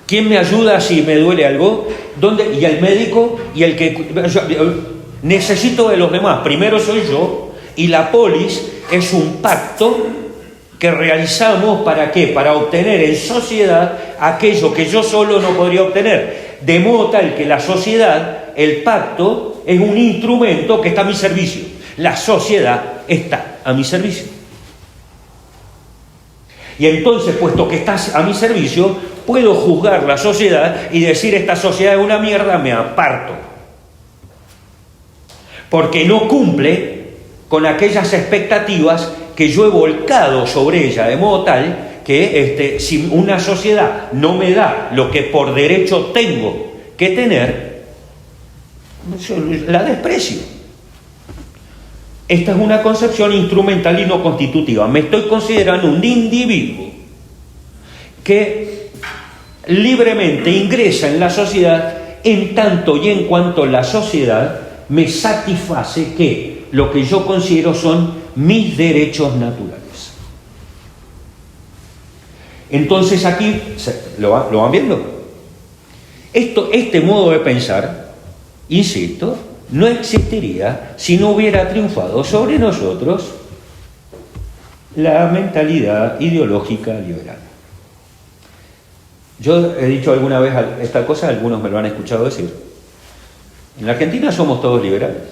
¿Quién me ayuda si me duele algo? ¿Dónde? Y el médico y el que... Necesito de los demás. Primero soy yo, y la polis es un pacto que realizamos, ¿para qué? Para obtener en sociedad aquello que yo solo no podría obtener. De modo tal que la sociedad, el pacto, es un instrumento que está a mi servicio. La sociedad está a mi servicio. Y entonces, puesto que estás a mi servicio, puedo juzgar la sociedad y decir: esta sociedad es una mierda, me aparto. Porque no cumple con aquellas expectativas que yo he volcado sobre ella, de modo tal que si una sociedad no me da lo que por derecho tengo que tener, la desprecio. Esta es una concepción instrumental y no constitutiva. Me estoy considerando un individuo que libremente ingresa en la sociedad en tanto y en cuanto la sociedad me satisface que lo que yo considero son mis derechos naturales. Entonces aquí, ¿lo van viendo? Este modo de pensar, insisto, no existiría si no hubiera triunfado sobre nosotros la mentalidad ideológica liberal. Yo he dicho alguna vez esta cosa, algunos me lo han escuchado decir. En la Argentina somos todos liberales.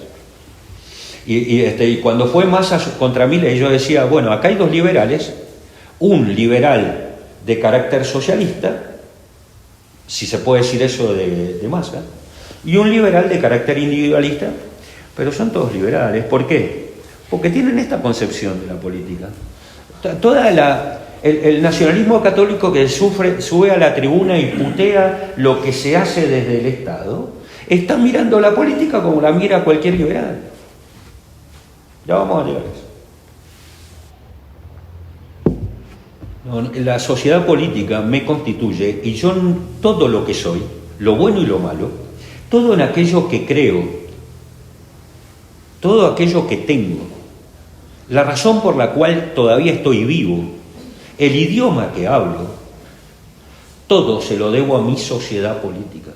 Y cuando fue Massa contra Milei, yo decía, bueno, acá hay dos liberales, un liberal de carácter socialista, si se puede decir eso de Massa, y un liberal de carácter individualista, pero son todos liberales. ¿Por qué? Porque tienen esta concepción de la política. El nacionalismo católico que sube a la tribuna y putea lo que se hace desde el Estado, está mirando la política como la mira cualquier liberal. Ya vamos a llegar a eso. La sociedad política me constituye, y yo todo lo que soy, lo bueno y lo malo, todo en aquello que creo, todo aquello que tengo, la razón por la cual todavía estoy vivo, el idioma que hablo, todo se lo debo a mi sociedad política.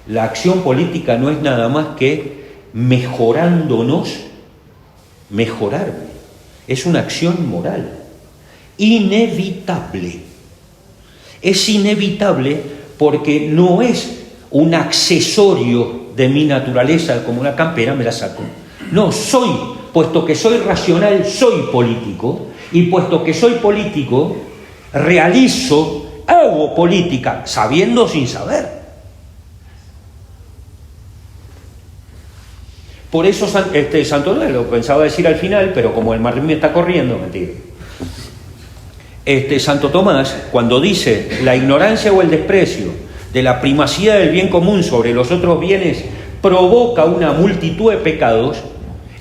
La acción política no es nada más que mejorándonos, mejorarme. es una acción moral, inevitable. Es inevitable porque no es un accesorio de mi naturaleza, como una campera me la saco. No, puesto que soy racional, soy político, y puesto que soy político, hago política, sabiendo sin saber. Por eso Santo Tomás, lo pensaba decir al final, pero como el Martín me está corriendo, mentira. Santo Tomás, cuando dice la ignorancia o el desprecio de la primacía del bien común sobre los otros bienes provoca una multitud de pecados,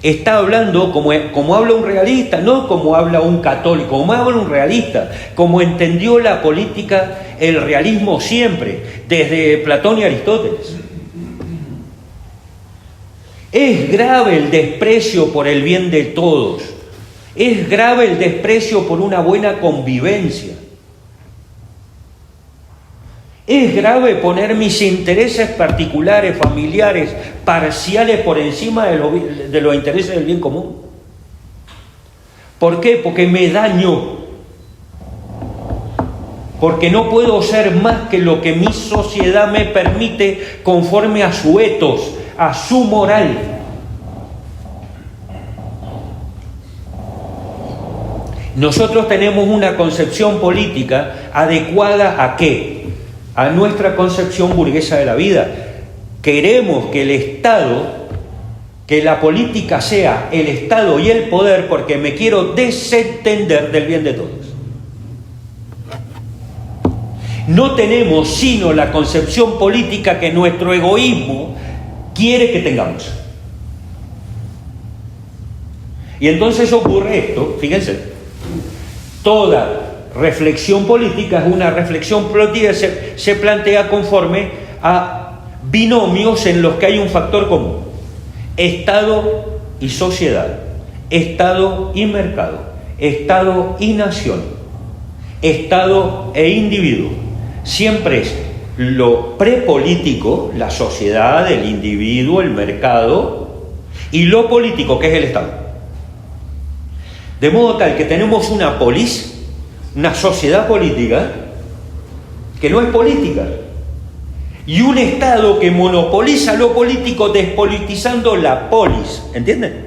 está hablando como habla un realista, no como habla un católico, como habla un realista, como entendió la política, el realismo siempre, desde Platón y Aristóteles. Es grave el desprecio por el bien de todos. Es grave el desprecio por una buena convivencia. Es grave poner mis intereses particulares, familiares, parciales por encima de los intereses del bien común. ¿Por qué? Porque me daño. Porque no puedo ser más que lo que mi sociedad me permite conforme a su etos, a su moral. Nosotros tenemos una concepción política adecuada ¿a qué? A nuestra concepción burguesa de la vida. Queremos que el Estado, que la política sea el Estado y el poder, porque me quiero desentender del bien de todos. No tenemos sino la concepción política que nuestro egoísmo quiere que tengamos. Y entonces ocurre esto, fíjense, toda reflexión política es una reflexión política que se plantea conforme a binomios en los que hay un factor común: Estado y sociedad, Estado y mercado, Estado y nación, Estado e individuo. Siempre es lo prepolítico, la sociedad, el individuo, el mercado, y lo político, que es el Estado. De modo tal que tenemos una polis, una sociedad política, que no es política, y un Estado que monopoliza lo político despolitizando la polis, ¿entienden?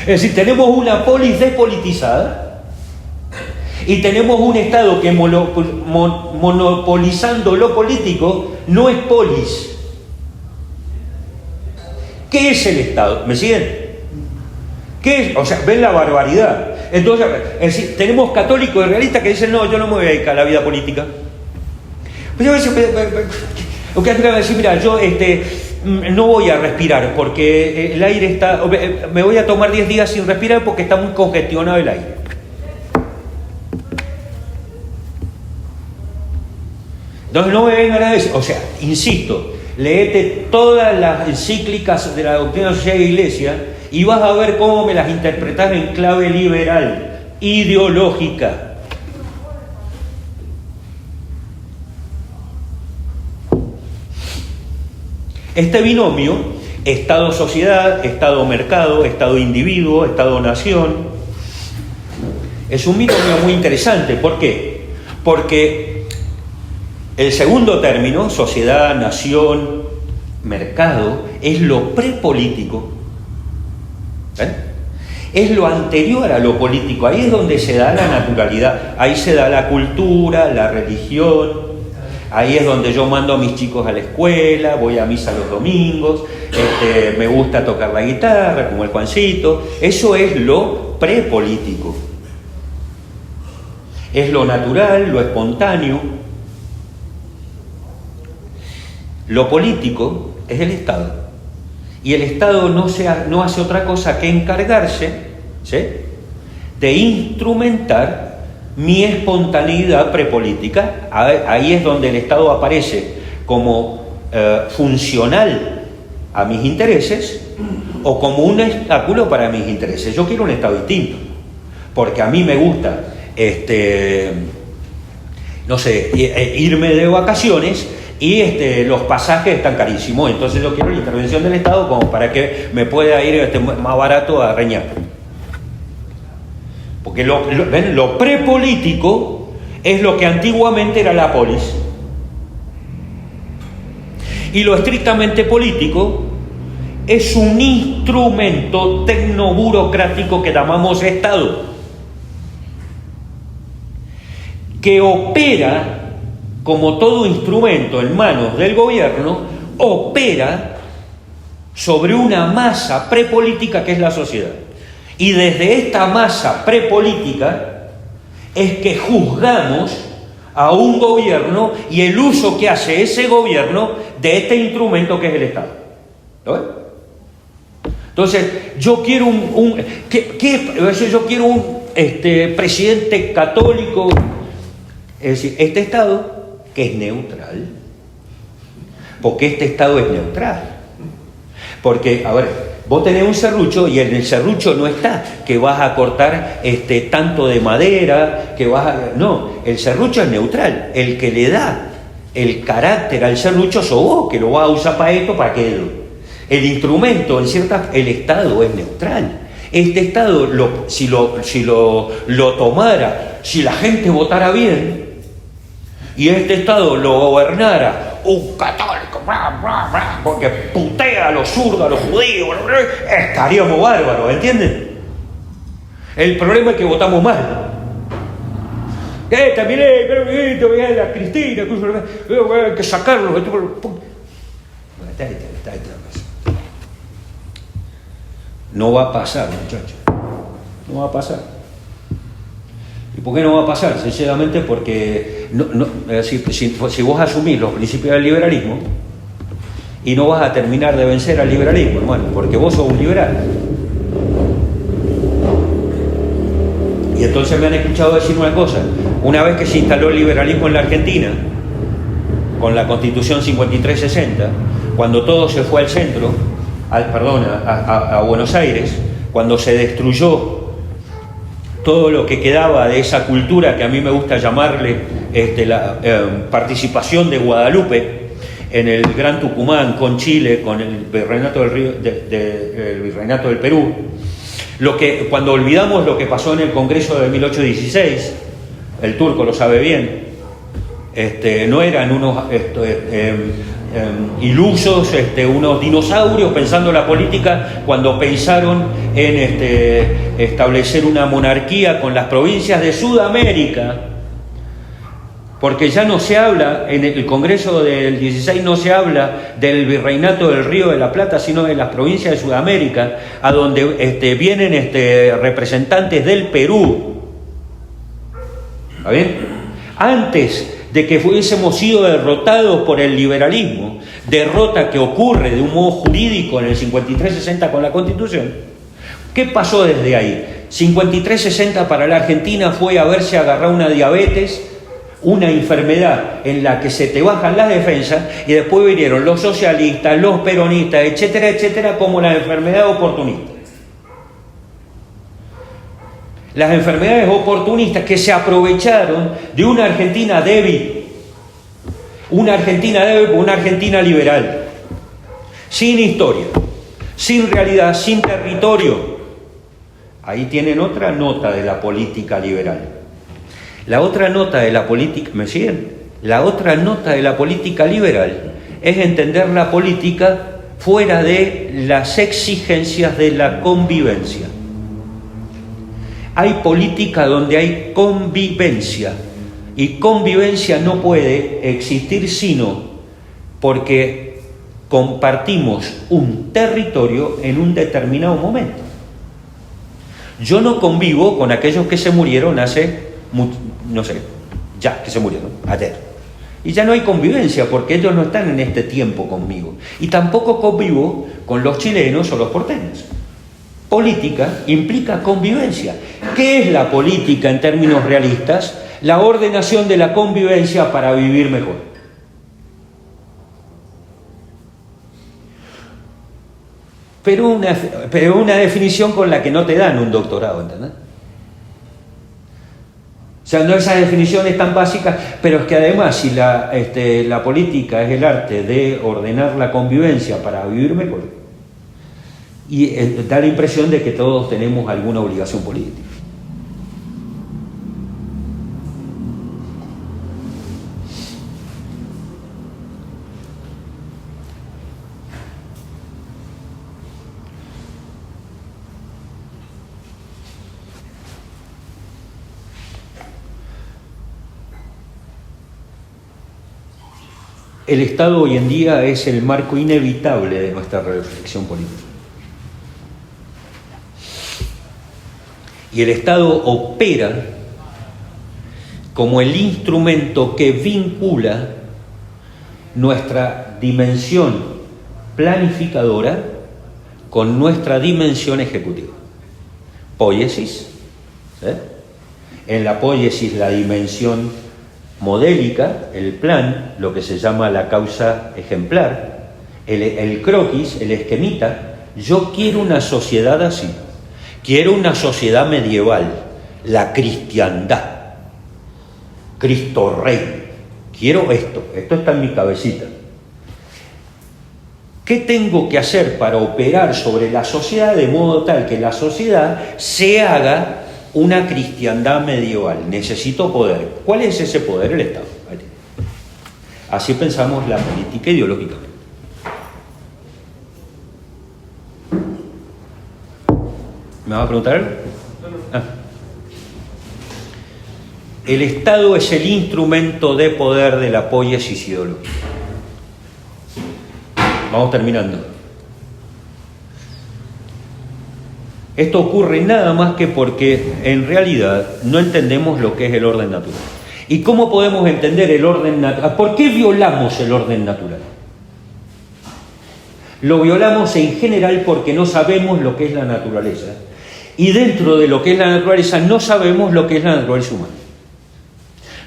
Es decir, tenemos una polis despolitizada y tenemos un Estado que monopolizando lo político no es polis. ¿Qué es el Estado? ¿Me siguen? ¿Qué es? O sea, ven la barbaridad. Entonces, es decir, tenemos católicos y realistas que dicen: no, yo no me voy a dedicar a la vida política. Pues yo a veces me decir: mira, yo no voy a respirar porque el aire está... Me voy a tomar 10 días sin respirar porque está muy congestionado el aire. Entonces no me vengan a decir... O sea, insisto, léete todas las encíclicas de la doctrina social de la Iglesia y vas a ver cómo me las interpretas en clave liberal, ideológica. Este binomio, Estado-sociedad, Estado-mercado, Estado-individuo, Estado-nación, es un binomio muy interesante. ¿Por qué? Porque el segundo término, sociedad, nación, mercado, es lo prepolítico. ¿Ven? Es lo anterior a lo político. Ahí es donde se da la naturalidad. Ahí se da la cultura, la religión. Ahí es donde yo mando a mis chicos a la escuela, voy a misa los domingos, me gusta tocar la guitarra, como el Juancito. Eso es lo prepolítico. Es lo natural, lo espontáneo. Lo político es el Estado. Y el Estado no hace otra cosa que encargarse, ¿sí?, de instrumentar mi espontaneidad prepolítica. Ahí es donde el Estado aparece como funcional a mis intereses o como un obstáculo para mis intereses. Yo quiero un Estado distinto, porque a mí me gusta, no sé, irme de vacaciones y los pasajes están carísimos, entonces yo quiero la intervención del Estado como para que me pueda ir más barato a Reñaco. Porque ¿ven? Lo prepolítico es lo que antiguamente era la polis. Y lo estrictamente político es un instrumento tecnoburocrático que llamamos Estado, que opera como todo instrumento en manos del gobierno, opera sobre una masa prepolítica que es la sociedad. Y desde esta masa prepolítica es que juzgamos a un gobierno y el uso que hace ese gobierno de este instrumento que es el Estado. ¿Lo ven? Entonces, yo quiero yo quiero un presidente católico, es decir, este Estado que es neutral, porque este Estado es neutral. Porque, a ver, vos tenés un serrucho y en el serrucho no está que vas a cortar tanto de madera, que vas a... No, el serrucho es neutral. El que le da el carácter al serrucho sos vos, que lo vas a usar para esto, para aquello. El instrumento, el Estado es neutral. Este Estado, si lo tomara, si la gente votara bien, y este Estado lo gobernara un católico, porque putea a los zurdos, a los judíos, estaríamos bárbaros, ¿entienden? El problema es que votamos mal. También la Cristina, hay que sacarlo. No va a pasar, muchachos. No va a pasar. ¿Y por qué no va a pasar? Sencillamente porque si vos asumís los principios del liberalismo y no vas a terminar de vencer al liberalismo, hermano, porque vos sos un liberal. Y entonces me han escuchado decir una cosa: una vez que se instaló el liberalismo en la Argentina, con la Constitución 5360, cuando todo se fue al centro, a Buenos Aires, cuando se destruyó todo lo que quedaba de esa cultura que a mí me gusta llamarle la participación de Guadalupe en el Gran Tucumán, con Chile, con el Virreinato el Virreinato del Perú, cuando olvidamos lo que pasó en el Congreso de 1816, el turco lo sabe bien, no eran unos ilusos, unos dinosaurios pensando la política cuando pensaron en establecer una monarquía con las provincias de Sudamérica, porque ya no se habla, en el Congreso del 16 no se habla del Virreinato del Río de la Plata, sino de las provincias de Sudamérica, a donde vienen representantes del Perú. ¿Está bien? Antes de que hubiésemos sido derrotados por el liberalismo, derrota que ocurre de un modo jurídico en el 5360 con la Constitución. ¿Qué pasó desde ahí? 5360 para la Argentina fue haberse agarrado una diabetes, una enfermedad en la que se te bajan las defensas, y después vinieron los socialistas, los peronistas, etcétera, etcétera, como la enfermedad oportunista. Las enfermedades oportunistas que se aprovecharon de una Argentina débil, una Argentina liberal, sin historia, sin realidad, sin territorio. Ahí tienen otra nota de la política liberal. La otra nota de la política, ¿me siguen? La otra nota de la política liberal es entender la política fuera de las exigencias de la convivencia. Hay política donde hay convivencia, y convivencia no puede existir sino porque compartimos un territorio en un determinado momento. Yo no convivo con aquellos que se murieron hace, que se murieron ayer. Y ya no hay convivencia porque ellos no están en este tiempo conmigo. Y tampoco convivo con los chilenos o los porteños. Política implica convivencia. ¿Qué es la política en términos realistas? La ordenación de la convivencia para vivir mejor. Pero una definición con la que no te dan un doctorado, ¿entendés? O sea, no esas definiciones tan básicas, pero es que además si la política es el arte de ordenar la convivencia para vivir mejor, y da la impresión de que todos tenemos alguna obligación política. el Estado hoy en día es el marco inevitable de nuestra reflexión política. Y el Estado opera como el instrumento que vincula nuestra dimensión planificadora con nuestra dimensión ejecutiva. Poiesis, en la poiesis la dimensión modélica, el plan, lo que se llama la causa ejemplar, el croquis, el esquemita. Yo quiero una sociedad así, quiero una sociedad medieval, la cristiandad, Cristo Rey, quiero esto está en mi cabecita. ¿Qué tengo que hacer para operar sobre la sociedad de modo tal que la sociedad se haga una cristiandad medieval? Necesito poder. ¿Cuál es ese poder? El Estado. Así pensamos la política ideológicamente. ¿Me vas a preguntar algo? Ah. El Estado es el instrumento de poder de la poiesis ideológica. Vamos terminando. Esto ocurre nada más que porque en realidad no entendemos lo que es el orden natural. ¿Y cómo podemos entender el orden natural? ¿Por qué violamos el orden natural? Lo violamos en general porque no sabemos lo que es la naturaleza. Y dentro de lo que es la naturaleza no sabemos lo que es la naturaleza humana.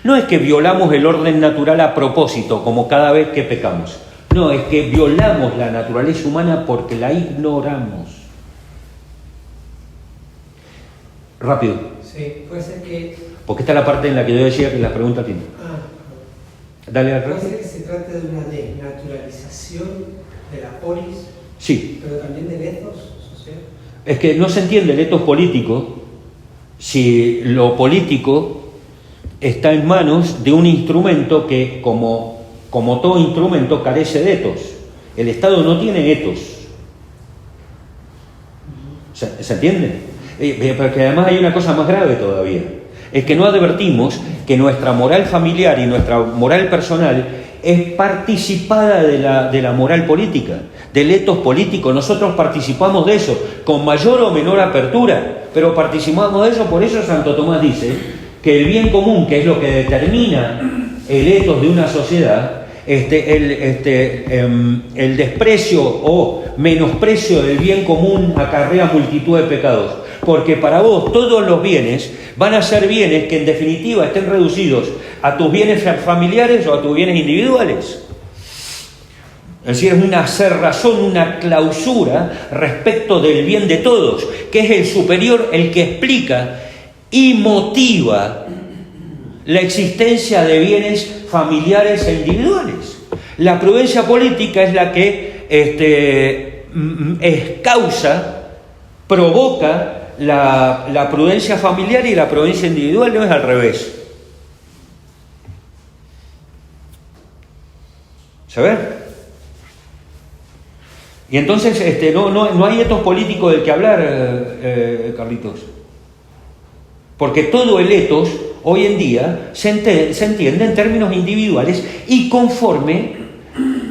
No es que violamos el orden natural a propósito, como cada vez que pecamos. No, es que violamos la naturaleza humana porque la ignoramos. Rápido. Sí, puede ser que... Porque esta es la parte en la que yo decía que las preguntas tienen. Dale al puede resto. ser que se trate de una desnaturalización de la polis, Sí. pero también del ethos social. Es que no se entiende el ethos político si lo político está en manos de un instrumento que, como todo instrumento, carece de ethos. El Estado no tiene ethos. ¿Se entiende? Porque además hay una cosa más grave todavía. Es que no advertimos que nuestra moral familiar y nuestra moral personal es participada de la moral política, del ethos político. Nosotros participamos de eso, con mayor o menor apertura, pero participamos de eso. Por eso Santo Tomás dice que el bien común, que es lo que determina el ethos de una sociedad, el desprecio o menosprecio del bien común acarrea multitud de pecados, porque para vos todos los bienes van a ser bienes que en definitiva estén reducidos a tus bienes familiares o a tus bienes individuales. Es decir, es una cerrazón, una clausura respecto del bien de todos, que es el superior, el que explica y motiva la existencia de bienes familiares e individuales. La prudencia política es la que provoca la prudencia familiar, y la prudencia individual no es al revés. ¿Sabes? Y entonces no hay ethos político del que hablar, Carlitos. Porque todo el ethos hoy en día se entiende en términos individuales y conforme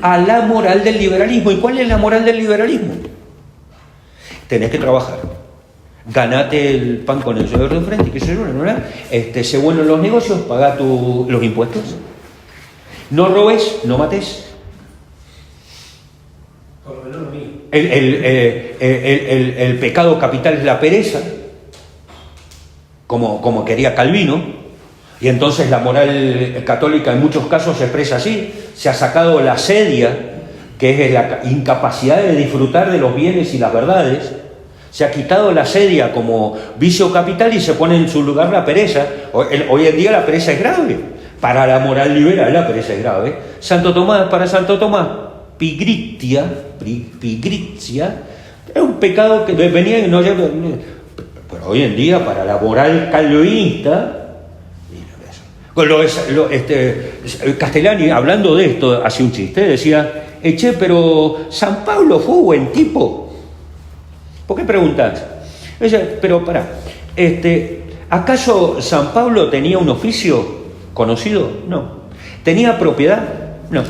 a la moral del liberalismo. ¿Y cuál es la moral del liberalismo? Tenés que trabajar, ganate el pan con el sudor de frente, que se sé bueno en los negocios, pagá los impuestos, no robes, no mates. Por lo menos lo mío. El pecado capital es la pereza, como quería Calvino, y entonces la moral católica en muchos casos se expresa así. Se ha sacado la sedia, que es la incapacidad de disfrutar de los bienes y las verdades. Se ha quitado la sedia como vicio capital y se pone en su lugar la pereza. Hoy en día la pereza es grave. Para la moral liberal la pereza es grave. Para Santo Tomás, pigritia, es un pecado que venía y no... Pero hoy en día, para la moral calvinista, Castellani, hablando de esto, hacía un chiste, decía, pero San Pablo fue buen tipo. ¿Por qué preguntas? Pero pará, ¿acaso San Pablo tenía un oficio conocido? No. ¿Tenía propiedad? No.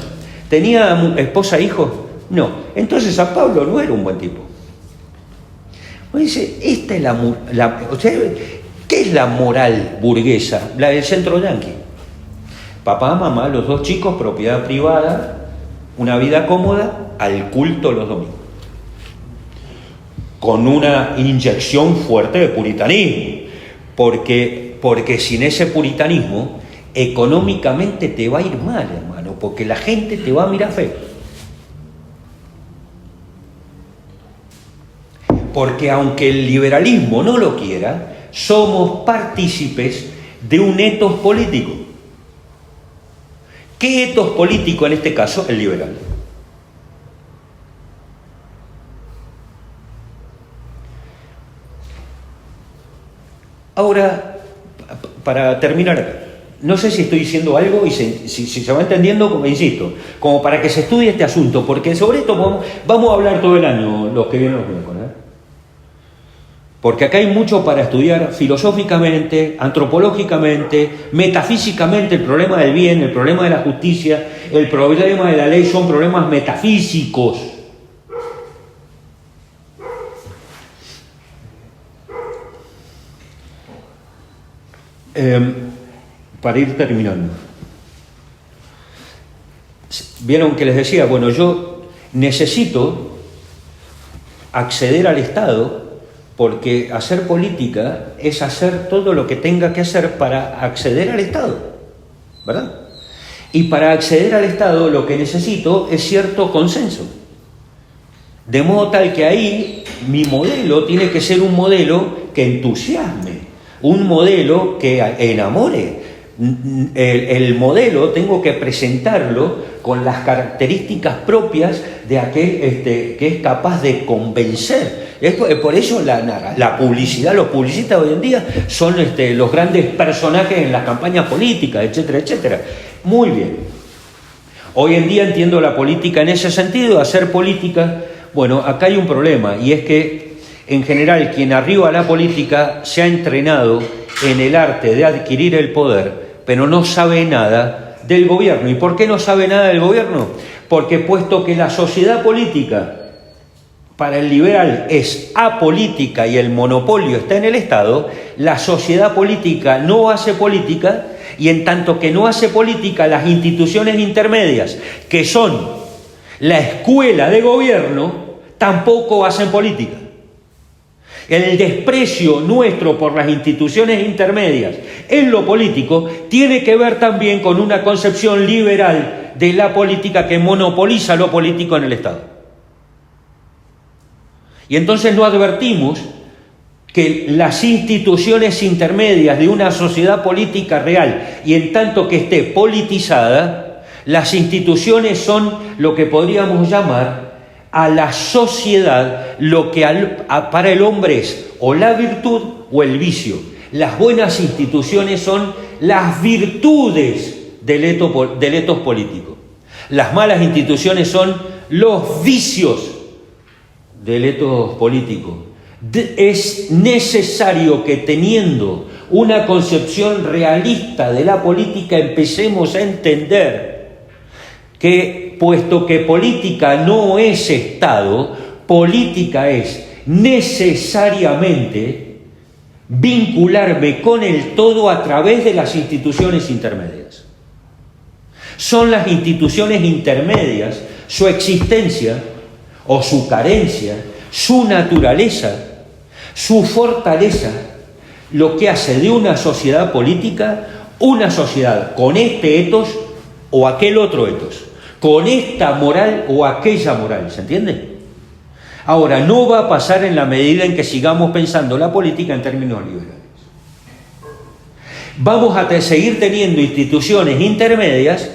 ¿Tenía esposa e hijos? No. Entonces San Pablo no era un buen tipo. Uno dice, esta es o sea, ¿qué es la moral burguesa? La del centro yanqui. Papá, mamá, los 2 chicos, propiedad privada, una vida cómoda, al culto los domingos. Con una inyección fuerte de puritanismo. Porque sin ese puritanismo, económicamente te va a ir mal, hermano, porque la gente te va a mirar feo. Porque aunque el liberalismo no lo quiera, somos partícipes de un etos político. ¿Qué etos político en este caso? El liberal. Ahora, para terminar, no sé si estoy diciendo algo y si se va entendiendo, como insisto, como para que se estudie este asunto, porque sobre esto vamos a hablar todo el año, los que vienen los miércoles, ¿eh? Porque acá hay mucho para estudiar filosóficamente, antropológicamente, metafísicamente. El problema del bien, el problema de la justicia, el problema de la ley son problemas metafísicos. Para ir terminando, vieron que les decía, bueno, yo necesito acceder al Estado porque hacer política es hacer todo lo que tenga que hacer para acceder al Estado, ¿verdad? Y para acceder al Estado lo que necesito es cierto consenso, de modo tal que ahí mi modelo tiene que ser un modelo que entusiasme, un modelo que enamore. El modelo tengo que presentarlo con las características propias de aquel que es capaz de convencer. Por eso la publicidad, los publicistas hoy en día son los grandes personajes en las campañas políticas, etcétera, etcétera. Muy bien. Hoy en día entiendo la política en ese sentido, hacer política. Bueno, acá hay un problema, y es que en general quien arriba a la política se ha entrenado en el arte de adquirir el poder, pero no sabe nada del gobierno. ¿Y por qué no sabe nada del gobierno? Porque puesto que la sociedad política para el liberal es apolítica y el monopolio está en el Estado, la sociedad política no hace política, y en tanto que no hace política, las instituciones intermedias, que son la escuela de gobierno, tampoco hacen política. El desprecio nuestro por las instituciones intermedias en lo político tiene que ver también con una concepción liberal de la política que monopoliza lo político en el Estado. Y entonces no advertimos que las instituciones intermedias de una sociedad política real, y en tanto que esté politizada, las instituciones son lo que podríamos llamar a la sociedad lo que para el hombre es o la virtud o el vicio. Las buenas instituciones son las virtudes del etos político. Las malas instituciones son los vicios del etos político. Es necesario que, teniendo una concepción realista de la política, empecemos a entender que, puesto que política no es Estado, política es necesariamente vincularme con el todo a través de las instituciones intermedias. Son las instituciones intermedias, su existencia o su carencia, su naturaleza, su fortaleza, lo que hace de una sociedad política una sociedad con este etos o aquel otro etos, con esta moral o aquella moral, ¿se entiende? Ahora, no va a pasar en la medida en que sigamos pensando la política en términos liberales. Vamos a seguir teniendo instituciones intermedias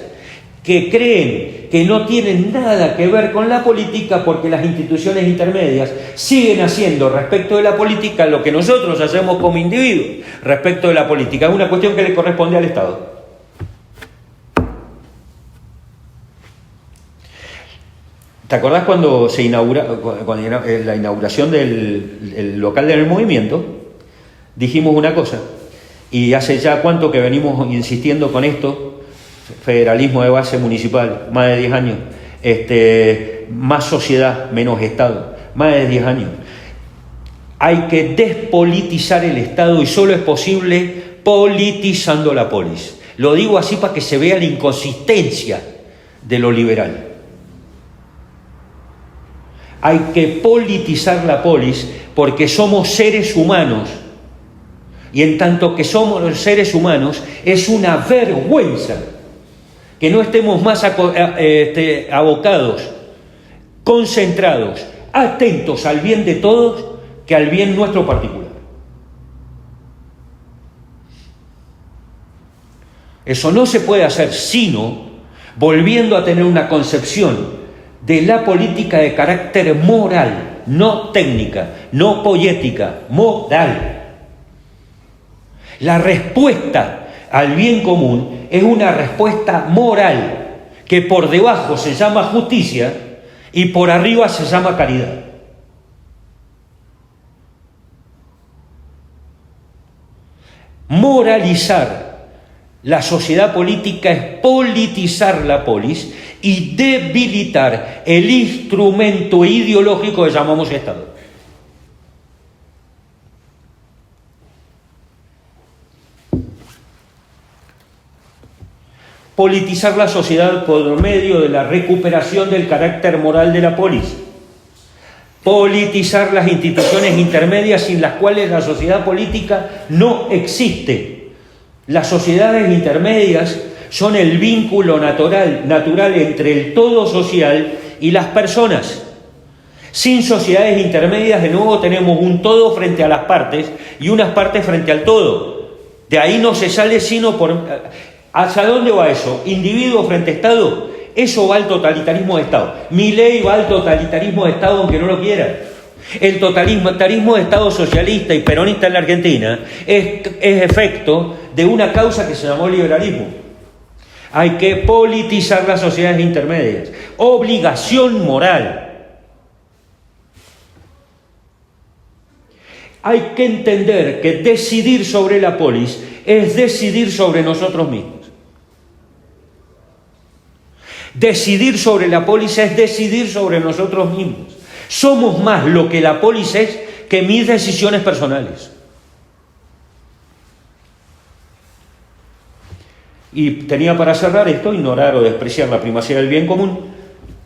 que creen que no tienen nada que ver con la política, porque las instituciones intermedias siguen haciendo respecto de la política lo que nosotros hacemos como individuos respecto de la política. Es una cuestión que le corresponde al Estado. ¿Te acordás cuando la inauguración del local del movimiento? Dijimos una cosa, y hace ya cuánto que venimos insistiendo con esto, federalismo de base municipal, más de 10 años, más sociedad, menos Estado, más de 10 años. Hay que despolitizar el Estado y solo es posible politizando la polis. Lo digo así para que se vea la inconsistencia de lo liberal. Hay que politizar la polis porque somos seres humanos y en tanto que somos los seres humanos es una vergüenza que no estemos más abocados, concentrados, atentos al bien de todos que al bien nuestro particular. Eso no se puede hacer sino volviendo a tener una concepción de la política de carácter moral, no técnica, no poética, moral. La respuesta al bien común es una respuesta moral que por debajo se llama justicia y por arriba se llama caridad. Moralizar la sociedad política es politizar la polis y debilitar el instrumento ideológico que llamamos Estado. Politizar la sociedad por medio de la recuperación del carácter moral de la polis. Politizar las instituciones intermedias sin las cuales la sociedad política no existe. Las sociedades intermedias son el vínculo natural entre el todo social y las personas. Sin sociedades intermedias, de nuevo, tenemos un todo frente a las partes y unas partes frente al todo. De ahí no se sale sino por... ¿Hacia dónde va eso? ¿Individuo frente a Estado? Eso va al totalitarismo de Estado. Milei va al totalitarismo de Estado aunque no lo quiera. El totalitarismo de Estado socialista y peronista en la Argentina es efecto de una causa que se llamó liberalismo. Hay que politizar las sociedades intermedias. Obligación moral. Hay que entender que decidir sobre la polis es decidir sobre nosotros mismos. Decidir sobre la polis es decidir sobre nosotros mismos. Somos más lo que la polis es que mis decisiones personales. Y tenía para cerrar esto: ignorar o despreciar la primacía del bien común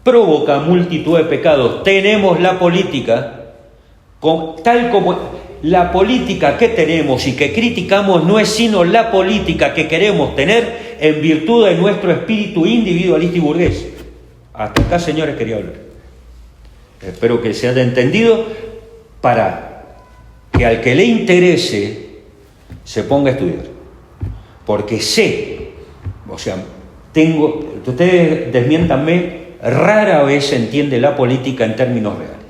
provoca multitud de pecados. Tenemos la política, tal como la política que tenemos y que criticamos no es sino la política que queremos tener en virtud de nuestro espíritu individualista y burgués. Hasta acá, señores, quería hablar. Espero que se haya entendido para que al que le interese se ponga a estudiar. Porque sé, ustedes desmiéntanme, rara vez se entiende la política en términos reales.